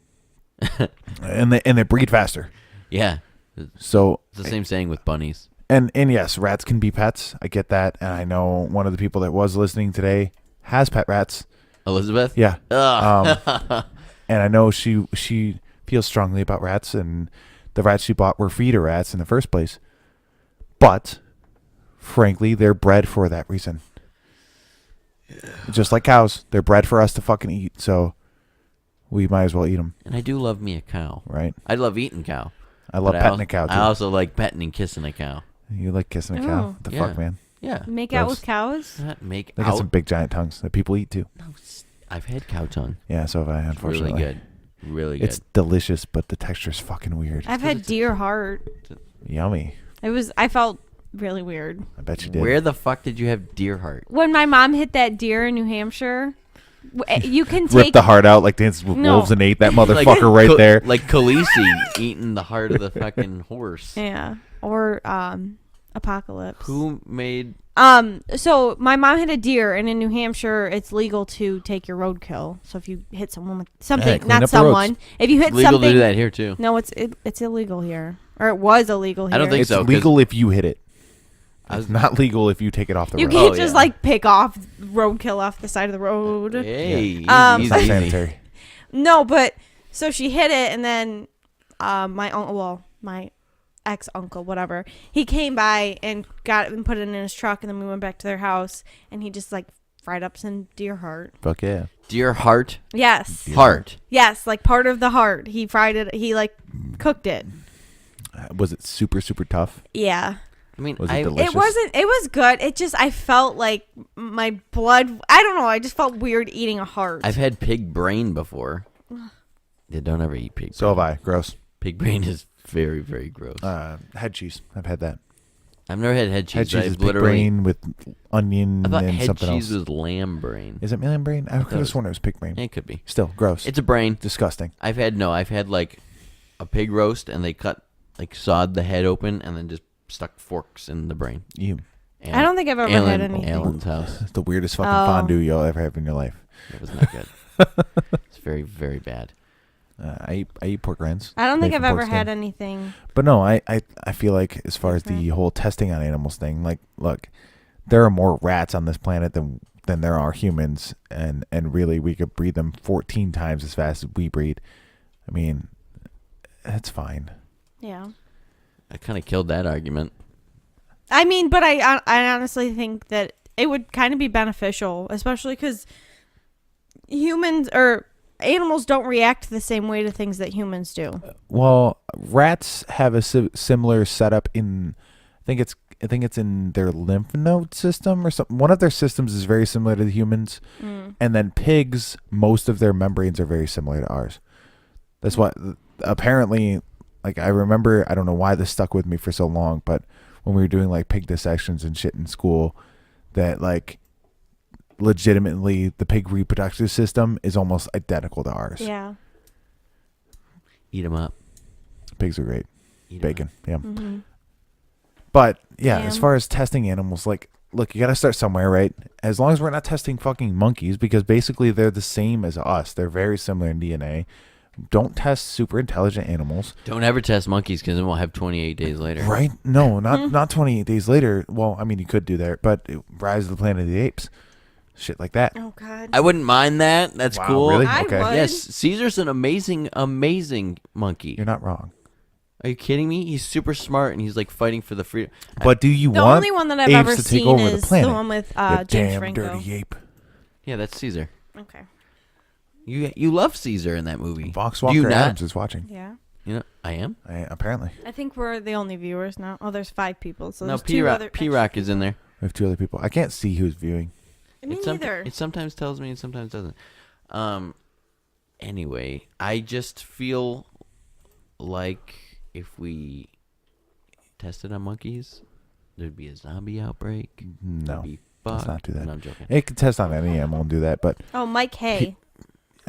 they breed faster. Yeah, So it's the same saying with bunnies. and yes, rats can be pets. I get that, and I know one of the people that was listening today has pet rats. Elizabeth. Yeah, Ugh. and I know she feels strongly about rats, and the rats she bought were feeder rats in the first place. But frankly, they're bred for that reason. Just like cows, they're bred for us to fucking eat. So we might as well eat them, And I do love me a cow. right? I love eating cow. I love but petting a cow too. I also like petting and kissing a cow. You like kissing a cow? Oh. What the Yeah. fuck, man? Yeah. Make out Gross. with cows? Not make They got out. some big giant tongues that people eat too. No, I've had cow tongue. Yeah, so have I, Really unfortunately. good. Really good. It's delicious, but the texture's fucking weird. I've had deer heart. Yummy. I felt really weird. I bet you did. Where the fuck did you have deer heart? When my mom hit that deer in New Hampshire, you can Ripped take the heart out like Dances with No. Wolves and ate that motherfucker right there. Like Khaleesi eating the heart of the fucking horse. yeah, or Apocalypse. Who made... So my mom hit a deer, and in New Hampshire, it's legal to take your roadkill. So if you hit someone with something, clean not up the roads. someone, if you hit It's legal something, to do that here, too. no, it's illegal here, or it was illegal here. I don't think It's so, 'cause legal if you hit it. I It's was- not legal if you take it off the You road. can't Oh, just yeah. like pick off roadkill off the side of the road. Hey, easy, Um, It's not easy. sanitary. No, but so she hit it, and then my ex uncle, whatever, he came by and got it and put it in his truck, and then we went back to their house, and he just like fried up some deer heart. Fuck yeah. Deer heart? Yes, Heart. yes, like part of the heart. He fried it. He like cooked it. Was it super, super tough? Yeah. I mean, Was it I... delicious? It wasn't. It was good. It just I felt like my blood. I don't know. I just felt weird eating a heart. I've had pig brain before. Yeah, don't ever eat pig So have brain. I. Gross. Pig brain is very, very gross. Head cheese. I've had that. I've never had head cheese. Head but cheese I've is pig literally... brain with onion I thought and head something cheese else. was lamb brain. Is it lamb brain? I could it have was- sworn it was pig brain. It could be. Still, gross. It's a brain. disgusting. I've had like a pig roast, and they sawed the head open and then just stuck forks in the brain. You. And I don't think I've ever had anything. Alan's house. It's the weirdest fucking Oh. fondue you'll ever have in your life. It was not good. It's very, very bad. I eat pork rinds. I don't think made I've from pork ever had skin. anything. But no, I feel like as far as the Different. whole testing on animals thing, like, look, there are more rats on this planet than there are humans, and really we could breed them 14 times as fast as we breed. I mean, it's fine. Yeah. I kind of killed that argument. I mean, but I honestly think that it would kind of be beneficial, especially because humans or animals don't react the same way to things that humans do. Well, rats have a similar setup in, I think it's in their lymph node system or something. One of their systems is very similar to the humans, and then pigs, most of their membranes are very similar to ours. That's what apparently. Like, I remember, I don't know why this stuck with me for so long, but when we were doing like pig dissections and shit in school, that like legitimately the pig reproductive system is almost identical to ours. Yeah. Eat them up. Pigs are great. Eat 'em Bacon. Yeah. Mm-hmm. But yeah, as Damn. far as testing animals, like, look, you got to start somewhere, right? As long as we're not testing fucking monkeys, because basically they're the same as us. They're very similar in DNA. Don't test super intelligent animals. Don't ever test monkeys because then we'll have 28 days later. Right? No, not 28 days later. Well, I mean, you could do that, but Rise of the Planet of the Apes. Shit like that. Oh God. I wouldn't mind that. That's Wow, cool. really? I Okay. would. Yes, Caesar's an amazing, amazing monkey. You're not wrong. Are you kidding me? He's super smart and he's like fighting for the freedom. But do you The want only one that I've apes ever to take seen over is the planet? the one with You James damn Franco. dirty ape. Yeah, that's Caesar. Okay. You love Caesar in that movie. Vox Do you Walker not? Adams is watching. Yeah. You know, I am. Apparently. I think we're the only viewers now. Oh, there's 5 people. So No, there's 2 other. P Rock is in there. We have 2 other people. I can't see who's viewing. Me neither. It sometimes tells me and sometimes doesn't. Anyway, I just feel like if we tested on monkeys, there'd be a zombie outbreak. No. There'd be Let's fuck. not do that. No, I'm joking. It can test on any animal and do that, but Oh, Mike Hay.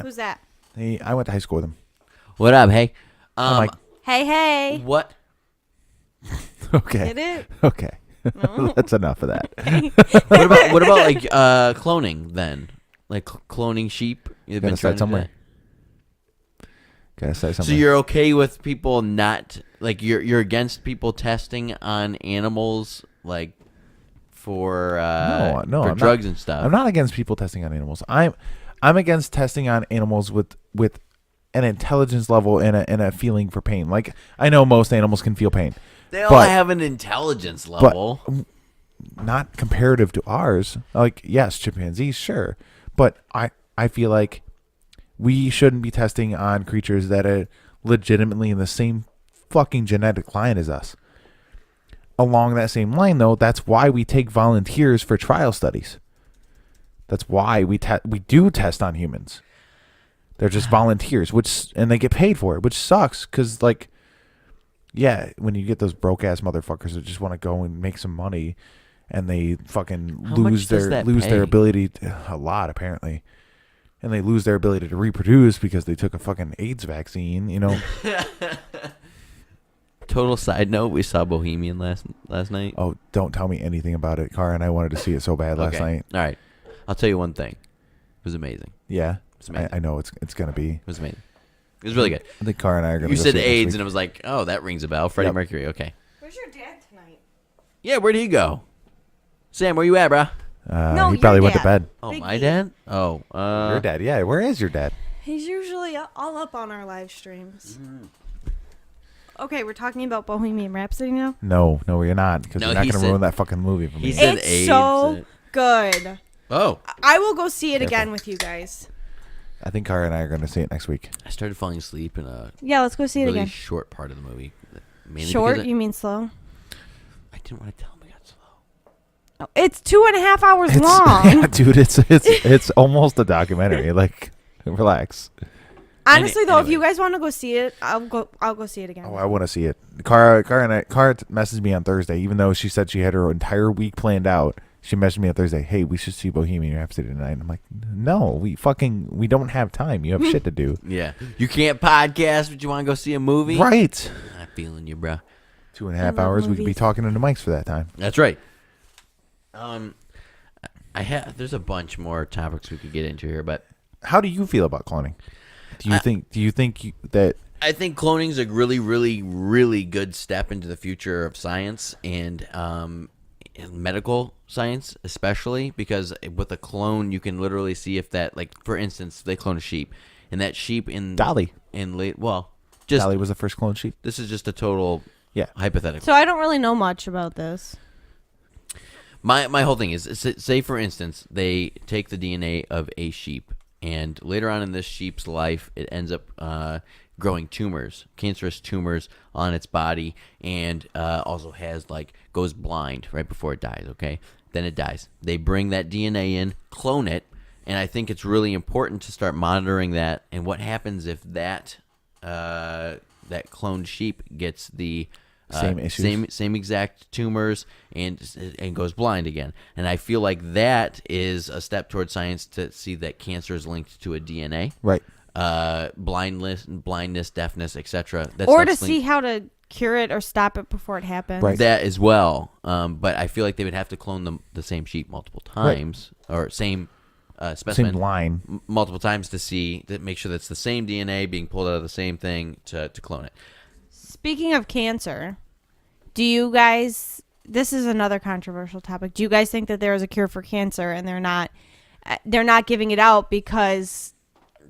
Who's that? I went to high school with him. What up, hey? Mike. Hey, hey. What? Okay. Get it? Okay. No. That's enough of that. What about like cloning then? Like cloning sheep? You've Gotta been start trying to do somewhere. Gotta say that? So something. you're okay with people not like you're against people testing on animals like for No, for I'm drugs not, and stuff? I'm not against people testing on animals. I'm against testing on animals with an intelligence level and a feeling for pain. Like, I know most animals can feel pain. They all but- have an intelligence level. Not comparative to ours. Like, yes, chimpanzees, sure. But I feel like we shouldn't be testing on creatures that are legitimately in the same fucking genetic line as us. Along that same line, though, that's why we take volunteers for trial studies. That's why we do test on humans. They're just volunteers, and they get paid for it, which sucks. Because yeah, when you get those broke ass motherfuckers that just want to go and make some money, and they fucking How much lose does that their pay? ability a lot apparently, and they lose their ability to reproduce because they took a fucking AIDS vaccine. Total side note: we saw Bohemian last night. Oh, don't tell me anything about it. Cara and I wanted to see it so bad last night. All right, I'll tell you one thing. It was amazing. Yeah, It's amazing. I know it's gonna be. It was amazing. It was really good. I think Cara and I are gonna. You go said see it next AIDS, week. and it was like, oh, that rings a bell. Freddie Yep. Mercury. Okay. Where's your dad tonight? Yeah, where'd he go? Sam, where you at, bruh? No, he your probably went to dad. bed. Oh, Biggie. my dad? Oh, Your dad, yeah. Where is your dad? He's usually all up on our live streams. Mm. Okay, we're talking about Bohemian Rhapsody now. No, you're not, because No, you're not he gonna said- ruin that fucking movie for me. he said It's AIDS. so good. Oh, I will go see it Careful. again with you guys. I think Cara and I are gonna see it next week. I started falling asleep in a Yeah, let's go see it really again. short part of the movie. Mainly Short? because You mean slow? I didn't want to tell him I got slow. Oh, it's 2.5 hours long. Yeah, dude, it's almost a documentary. Like, relax. Honestly, though, if anyway. you guys want to go see it, I'll go see it again. Oh, I want to see it. Cara messaged me on Thursday, even though she said she had her entire week planned out. She messaged me on Thursday, hey, we should see Bohemian Rhapsody tonight. And I'm like, no, we don't have time. You have shit to do. Yeah. You can't podcast, but you want to go see a movie? Right. I'm feeling you, bro. 2.5 I love hours. We could be movies. talking into mics for that time. That's right. There's a bunch more topics we could get into here, but How do you feel about cloning? Do you think that I think cloning is a really, really, really good step into the future of science and medical science, especially because with a clone, you can literally see if that, like, for instance, they clone a sheep, and that sheep in Dolly just was the first clone sheep? this is just a total Yeah. hypothetical. So I don't really know much about this. My whole thing is, say for instance, they take the DNA of a sheep, and later on in this sheep's life, it ends up growing tumors, cancerous tumors on its body, and also goes blind right before it dies. Okay, then it dies. They bring that DNA in, clone it, and I think it's really important to start monitoring that. And what happens if that cloned sheep gets the Same issues? same exact tumors and goes blind again. And I feel like that is a step towards science to see that cancer is linked to a DNA. Right. Blindness, deafness, etc. Or to see how to cure it or stop it before it happens. Right. that as well. But I feel like they would have to clone the same sheep multiple times or same specimen Same line. multiple times to make sure that's the same DNA being pulled out of the same thing to clone it. Speaking of cancer, do you guys? This is another controversial topic. Do you guys think that there is a cure for cancer and they're not giving it out because?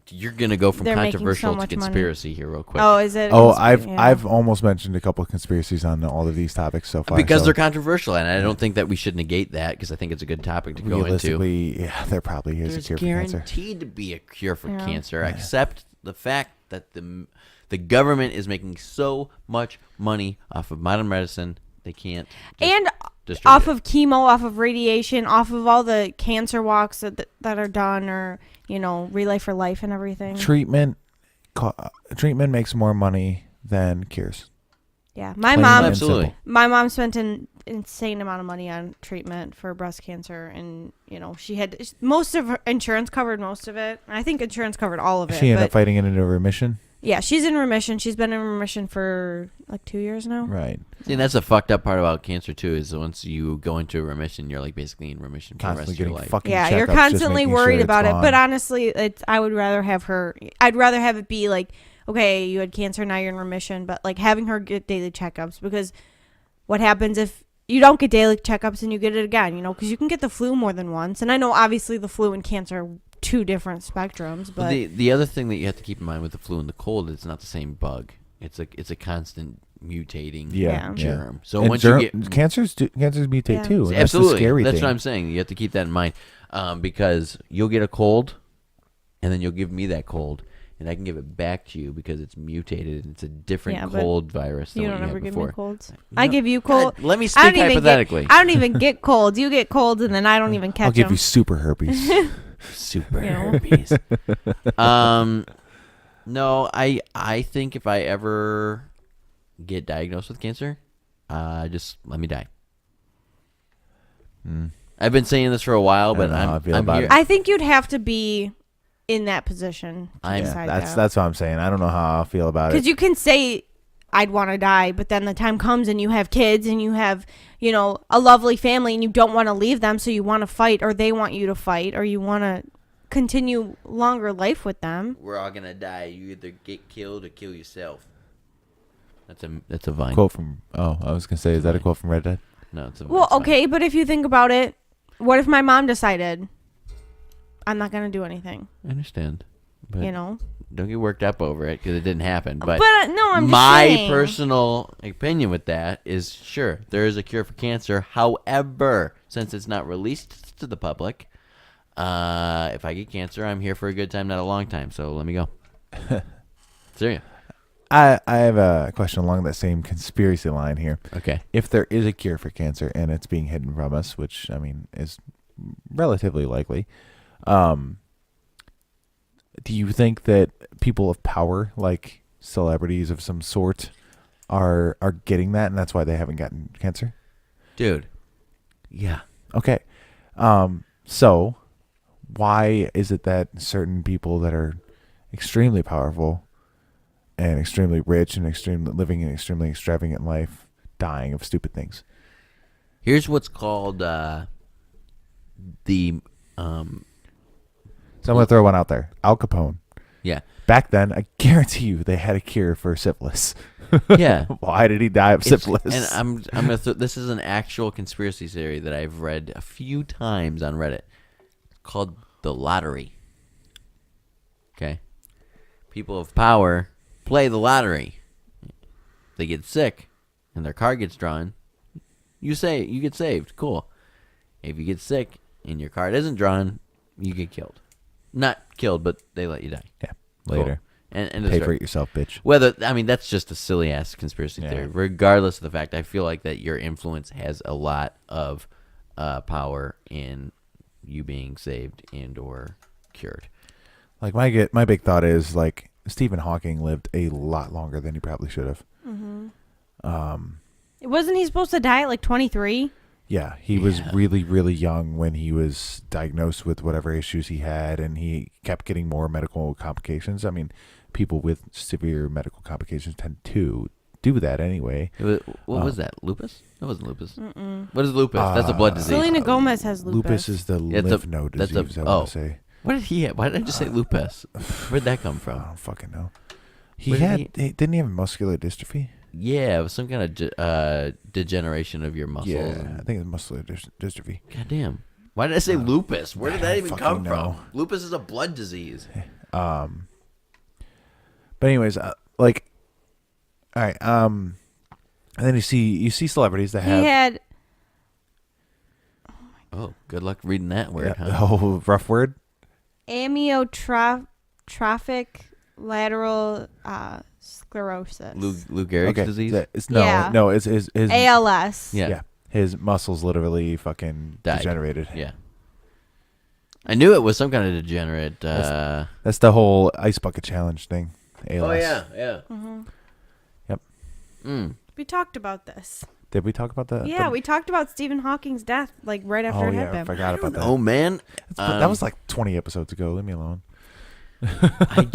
You're gonna go from They're making controversial so to much money. conspiracy here real quick. Oh, is it? Oh, yeah. I've almost mentioned a couple of conspiracies on all of these topics so far. Because so they're controversial, and I don't think that we should negate that because I think it's a good topic to go into. realistically, yeah, there probably is There's a cure for cancer. guaranteed to be a cure for Yeah. cancer, except the fact that the government is making so much money off of modern medicine, they can't. And distribute off it. of chemo, off of radiation, off of all the cancer walks that are done, or Relay for Life and everything. Treatment makes more money than cures. Yeah, my Plain mom. and simple. Absolutely. My mom spent an insane amount of money on treatment for breast cancer, and she had most of her insurance covered most of it. I think insurance covered all of it. She ended but up fighting it into remission. yeah, she's in remission. She's been in remission for like 2 years now. Right. See, and that's the fucked up part about cancer too. Is once you go into remission, you're like basically in remission for the rest Constantly of your getting life. fucking Yeah, you're checkups, just constantly making sure worried it's about it. gone. But honestly, I would rather have her. I'd rather have it be like, okay, you had cancer, now you're in remission. But like having her get daily checkups, because what happens if you don't get daily checkups and you get it again? Because you can get the flu more than once. And I know obviously the flu and cancer are two different spectrums, but Well, the other thing that you have to keep in mind with the flu and the cold, it's not the same bug. It's a constant mutating Yeah. germ. So And once you get cancers mutate Yeah. too. And absolutely, that's the scary that's thing. what I'm saying. You have to keep that in mind because you'll get a cold, and then you'll give me that cold, and I can give it back to you because it's mutated. It's a different Yeah, but cold virus than You what don't you ever had give before. me colds. You I know- give you cold. God, let me I speak don't even hypothetically. I don't even get colds. You get colds, and then I don't even catch I'll give them. you super herpes. Super You know? herpes. No, I think if I ever get diagnosed with cancer, just let me die. I've been saying this for a while, I but don't know how I feel I'm about here. it. I think you'd have to be in that position to I'm- decide that's that. what I'm saying. I don't know how I feel about Because it. you can say, I'd want to die, but then the time comes and you have kids and you have, a lovely family and you don't want to leave them, so you want to fight, or they want you to fight, or you want to continue longer life with them. We're all gonna die. You either get killed or kill yourself. That's a vine. Quote from. Oh, I was gonna say, is that a quote from Red Dead? No, it's a. Well, it's fine. okay, but if you think about it, what if my mom decided, I'm not going to do anything, I understand. But don't get worked up over it because it didn't happen. But no, I'm just my saying. personal opinion with that is, sure, there is a cure for cancer. However, since it's not released to the public, if I get cancer, I'm here for a good time, not a long time. So let me go. Serious. I have a question along that same conspiracy line here. Okay. If there is a cure for cancer and it's being hidden from us, which I mean is relatively likely, do you think that people of power, like celebrities of some sort, are getting that, and that's why they haven't gotten cancer? Dude. Yeah. Okay. So why is it that certain people that are extremely powerful and extremely rich and living an extremely extravagant life dying of stupid things? Here's what's called the So I'm going to throw one out there. Al Capone. yeah. Back then, I guarantee you they had a cure for syphilis. Yeah. Why did he die of It's- syphilis? And I'm gonna this is an actual conspiracy theory that I've read a few times on Reddit, called the lottery. Okay, people of power play the lottery. They get sick, and their card gets drawn. You get saved. Cool. If you get sick and your card isn't drawn, you get killed. Not killed, but they let you die. Yeah, later. Cool. And Pay it's for it yourself, bitch. that's just a silly ass conspiracy Yeah. theory. Regardless of the fact, I feel like that your influence has a lot of power in you being saved and or cured. Like my big thought is, like, Stephen Hawking lived a lot longer than he probably should have. Wasn't he supposed to die at like 23? Yeah, he was really, really young when he was diagnosed with whatever issues he had, and he kept getting more medical complications. I mean, people with severe medical complications tend to do that anyway. What was that? Lupus? That wasn't lupus. What is lupus? That's a blood disease. Selena Gomez has lupus. Lupus is the It's a- lymph node that's a- disease, I want to say. What did he have? Why did I just say lupus? Where'd that come I from? don't fucking know. What Didn't he have muscular dystrophy? Yeah, it was some kind of degeneration of your muscles. Yeah, I think it's muscular dystrophy. God damn. Why did I say lupus? Where did I that don't even fucking come know. from? Lupus is a blood disease. But anyways, like, all right. And then you see celebrities that He have had Oh, good luck reading that word, yeah, huh? oh, rough word. amyotrophic lateral sclerosis. Lou Gehrig's Okay, disease? It's Yeah. no, it's his ALS. Yeah. his muscles literally fucking Died. degenerated. Yeah. I knew it was some kind of degenerate. That's the whole ice bucket challenge thing. ALS. Oh, yeah. Yep. We talked about this. Did we talk about that? Yeah, we talked about Stephen Hawking's death like right after Oh it yeah, I happened. forgot about that. Oh, man. That was like 20 episodes ago. Leave me alone. I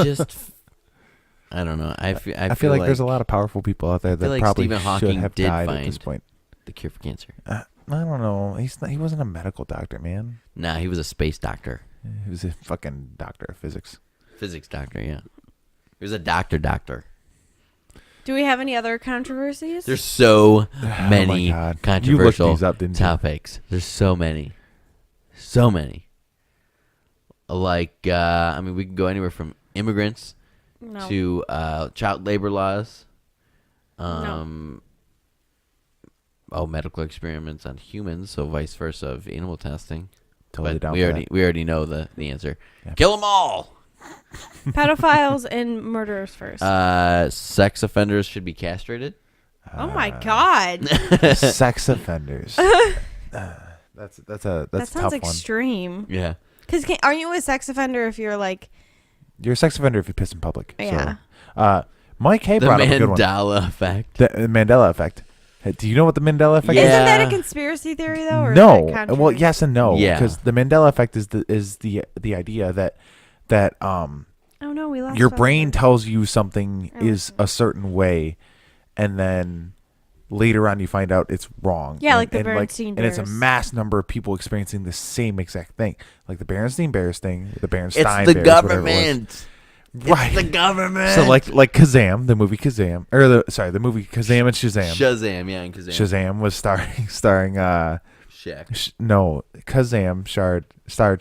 don't know. I feel like there's a lot of powerful people out there feel that like probably Stephen should Hawking have did died at this find- point. the cure for cancer. I don't know. He wasn't a medical doctor, man. Nah, he was a space doctor. He was a fucking doctor of physics. Physics doctor, yeah. He was a doctor. Do we have any other controversies? There's so many Oh God. You looked controversial these up, didn't you? topics. There's so many. So many. Like, we can go anywhere from immigrants No. to child labor laws. No. Medical experiments on humans, so vice versa of animal testing. Totally But down we for already that. we already know the answer. Yeah. Kill them all. Pedophiles and murderers first. Sex offenders should be castrated. Oh my God. Sex offenders. That's a That tough sounds one. extreme. Yeah. Because aren't you a sex offender if you're like, You're a sex offender if you piss in public. Yeah. So, Mike Hay The brought up a good one. Mandela effect. The Mandela effect. Hey, do you know what the Mandela effect Yeah. is? isn't that a conspiracy theory though? Or No. Is that Well, contrary? yes and no. Yeah. Because the Mandela effect is the idea that Oh no, we lost. your Foster. brain tells you something Oh. is a certain way, and then later on you find out it's wrong. Yeah, and, like the and Berenstain and it's a Bears. mass number of people experiencing the same exact thing, like the Berenstain Bears thing, the Berenstain It's Bears, the whatever it was. government. Right. It's the government. So like Kazam, the movie Kazam, or the movie Kazam and Shazam. Shazam, yeah, and Kazam. Shazam was starring Shaq. Kazam starred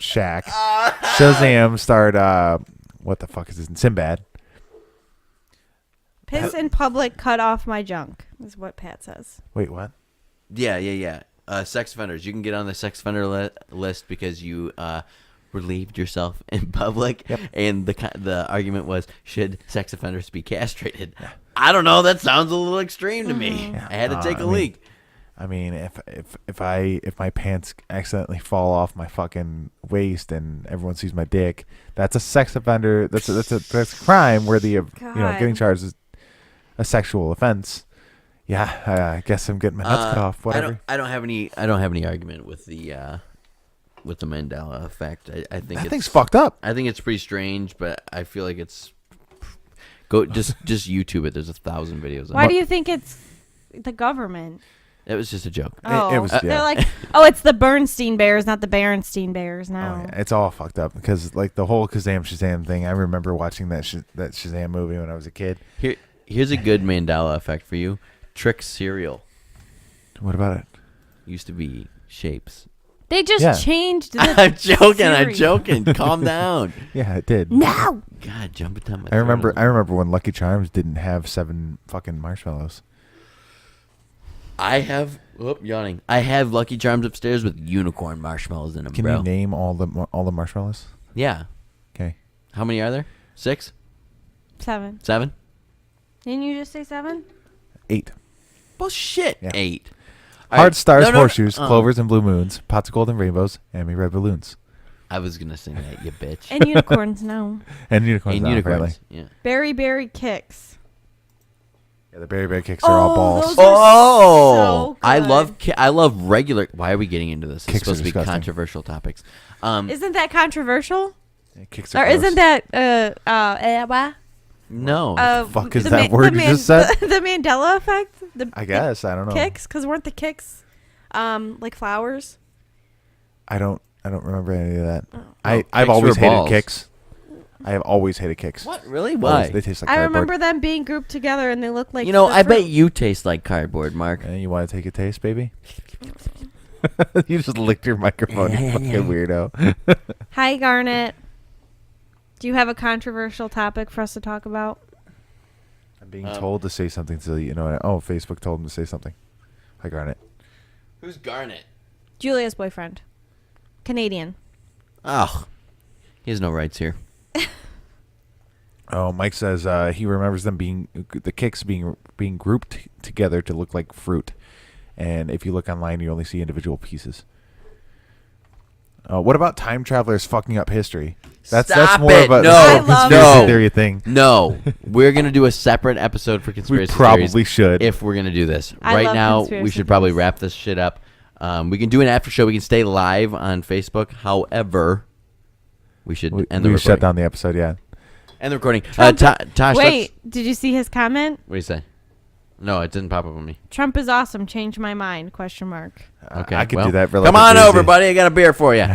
Shaq. Shazam starred what the fuck is this? Sinbad. Piss in public, cut off my junk. Is what Pat says. Wait, what? Yeah. Sex offenders. You can get on the sex offender list because you relieved yourself in public. Yep. And the argument was, should sex offenders be castrated? I don't know. That sounds a little extreme to me. I had to take a leak. I mean, if my pants accidentally fall off my fucking waist and everyone sees my dick, that's a sex offender. That's a crime worthy of getting charged as a sexual offense. Yeah, I guess I'm getting my nuts cut off. Whatever. I don't have any argument with the Mandela effect. I think That thing's fucked up. I think it's pretty strange, but I feel like it's just YouTube it. There's 1,000 videos. Why do you think it's the government? It was just a joke. Oh, it was- they're yeah. like, oh, it's the Bernstein Bears, not the Berenstain Bears. Oh, Now, yeah, it's all fucked up because like the whole Kazam Shazam thing. I remember watching that Shazam movie when I was a kid. Here's a good Mandela effect for you. Trick cereal What about it? used to be shapes. they just Yeah. changed. The I'm joking. I'm series. joking. Calm down. Yeah, it did. No. God, jumping down my I remember throat. when Lucky Charms didn't have 7 fucking marshmallows. I have yawning. I have Lucky Charms upstairs with unicorn marshmallows in them, Can bro. you name all the marshmallows? Yeah. Okay. How many are there? 6? 7. 7? Didn't you just say 7? 8. Bullshit. Yeah. 8. Hearts, stars, No, no, horseshoes, no. clovers, and blue moons, pots of gold and rainbows, and me red balloons. I was gonna sing that, you bitch. And unicorns, no. And unicorns. And now, unicorns. apparently. Yeah. Berry Kicks. Yeah, the berry bear kicks are all balls. those are Oh, so I good. love regular. Why are we getting into this? It's Kicks are supposed to be disgusting. controversial topics. Isn't that controversial? Yeah, kicks Or are isn't gross. that No. fuck is that word you just said? The Mandela effect? I guess I don't know. Kicks? Because weren't the kicks like flowers? I don't remember any of that. Oh. I've kicks always were hated balls. kicks. I have always hated kicks. What? Really? Always. Why? They taste like I cardboard. remember them being grouped together and they looked like You know, the I bet fruit. you taste like cardboard, Mark. You want to take a taste, baby? You just licked your microphone, you fucking weirdo. Hi, Garnet. Do you have a controversial topic for us to talk about? I'm being told to say something so you know. Oh, Facebook told him to say something. Hi, Garnet. Who's Garnet? Julia's boyfriend. Canadian. Oh, he has no rights here. Oh, Mike says he remembers them the kicks being grouped together to look like fruit, and if you look online, you only see individual pieces. What about time travelers fucking up history? That's Stop more it. of a No. I love conspiracy it. theory thing. No, we're gonna do a separate episode for We conspiracy probably theories should. if we're gonna do this. I Right love now, we conspiracy should probably theories. wrap this shit up. We can do an after show. We can stay live on Facebook. However, we should we end the recording. shut down the episode. Yeah. End the recording. Trump- Tosh, Wait, did you see his comment? what do you say? No, it didn't pop up on me. Trump is awesome. Change my mind? Question mark. Okay, I could well, do that. Come on relatively over, easy. buddy. I got a beer for you.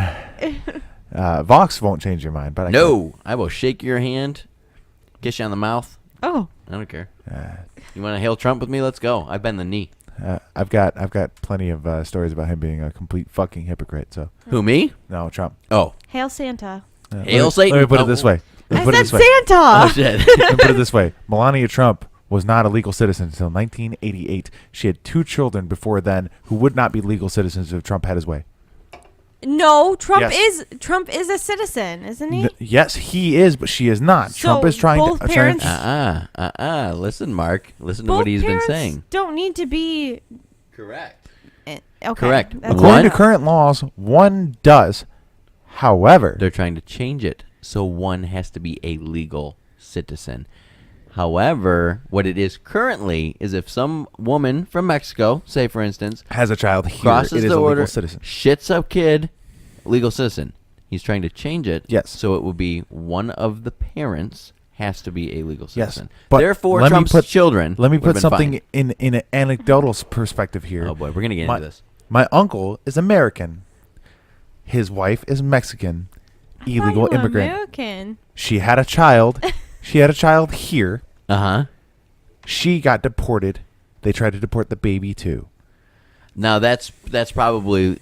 Vox won't change your mind, but I No, I will shake your hand, kiss you on the mouth. Oh, I don't care. could. You want to hail Trump with me? Let's go. I bend the knee. I've got plenty of stories about him being a complete fucking hypocrite. So Who, me? no, Trump. Oh, hail Santa. Hail Let me Satan. put Oh. it this way. Let me I put it said this way. Santa. oh shit. Let me put it this way. Melania Trump was not a legal citizen until 1988. She had 2 children before then who would not be legal citizens if Trump had his way. No, Trump Yes. is a citizen, isn't he? Yes, he is, but she is not. So Trump is trying both to. parents- Listen, Mark. Listen to Both what he's been parents saying. don't need to be. Correct. Okay, Correct. that's According to enough. current laws, one does. However, They're trying to change it so one has to be a legal citizen. However, what it is currently is if some woman from Mexico, say for instance, has a child here, crosses it is the a order, legal citizen. shits a kid, legal citizen. He's trying to change it. Yes. So it will be one of the parents has to be a legal Yes, citizen. but Therefore, let me Trump's put- children. Let me would've put been something fine. in an anecdotal perspective here. Oh boy, we're gonna get my, into this. My uncle is American. His wife is Mexican, I thought illegal you were immigrant. American. She had a child. She had a child here. Uh huh. She got deported. They tried to deport the baby too. Now that's probably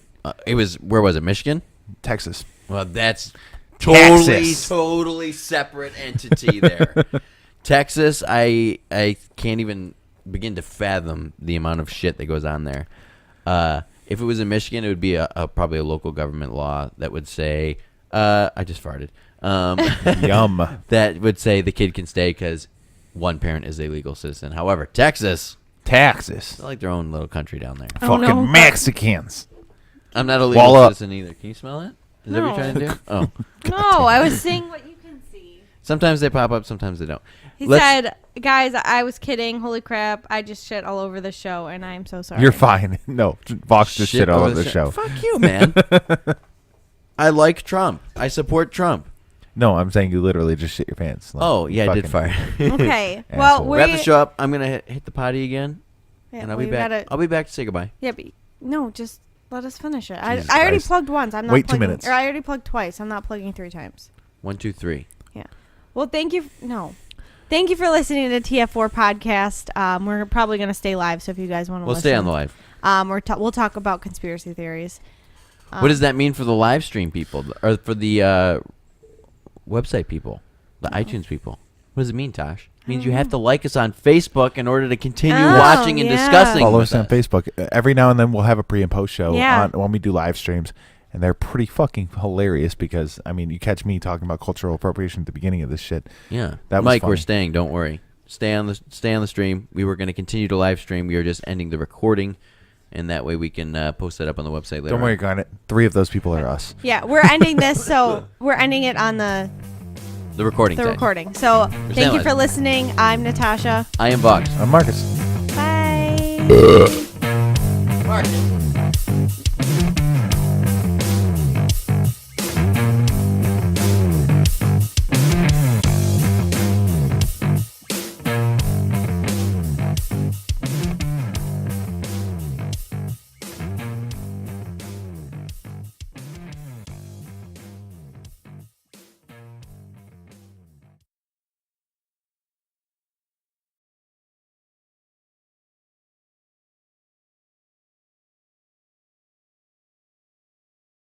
it was where was it, Michigan? Texas. Well, that's Texas. totally separate entity there. Texas, I can't even begin to fathom the amount of shit that goes on there. If it was in Michigan, it would be probably a local government law that would say, I just farted. Yum. That would say the kid can stay because one parent is a legal citizen. However, Texas, Texas. they like their own little country down there. Oh, Fucking no. Mexicans. I'm not a legal Wall up. citizen either. Can you smell it? Is that what No. you're trying to do? Oh. No, I was seeing what you can see. Sometimes they pop up, sometimes they don't. He Let's- said, "Guys, I was kidding. Holy crap! I just shit all over the show, and I'm so sorry." You're fine. No, Vox just shit all over the show. Fuck you, man. I like Trump. I support Trump. No, I'm saying you literally just shit your pants. Like, Oh, yeah, I did fucking- fire. Okay. Asshole. Well, we Wrap the show up. I'm going to hit the potty again, Yeah, and I'll we be back. gotta- I'll be back to say goodbye. Yeah, but no, just let us finish it. I Jesus already Christ. plugged once. I'm not Wait 2 plugging, minutes. Or I already plugged twice. I'm not plugging 3 times. 1, 2, 3. Well, thank you. Thank you for listening to TF4 podcast. We're probably going to stay live, so if you guys want to We'll listen. stay on the live. We'll talk about conspiracy theories. What does that mean for the live stream people, or for the website people, the iTunes people? What does it mean, Tosh? It means you have to like us on Facebook in order to continue Oh, watching and yeah. discussing. Follow with us on Facebook. Every now and then we'll have a pre and post show Yeah. when we do live streams, and they're pretty fucking hilarious because I mean you catch me talking about cultural appropriation at the beginning of this shit. Yeah, That was Mike, we're funny. staying. Don't worry. Stay on the stream. We were going to continue to live stream. We are just ending the recording, and that way we can post that up on the website later. Don't worry, Garnet. 3 of those people are us. Yeah, we're ending this, so we're ending it on the The recording. side. recording. So thank you live. for listening. I'm Natasha. I am Vox. I'm Marcus. Bye. Mark.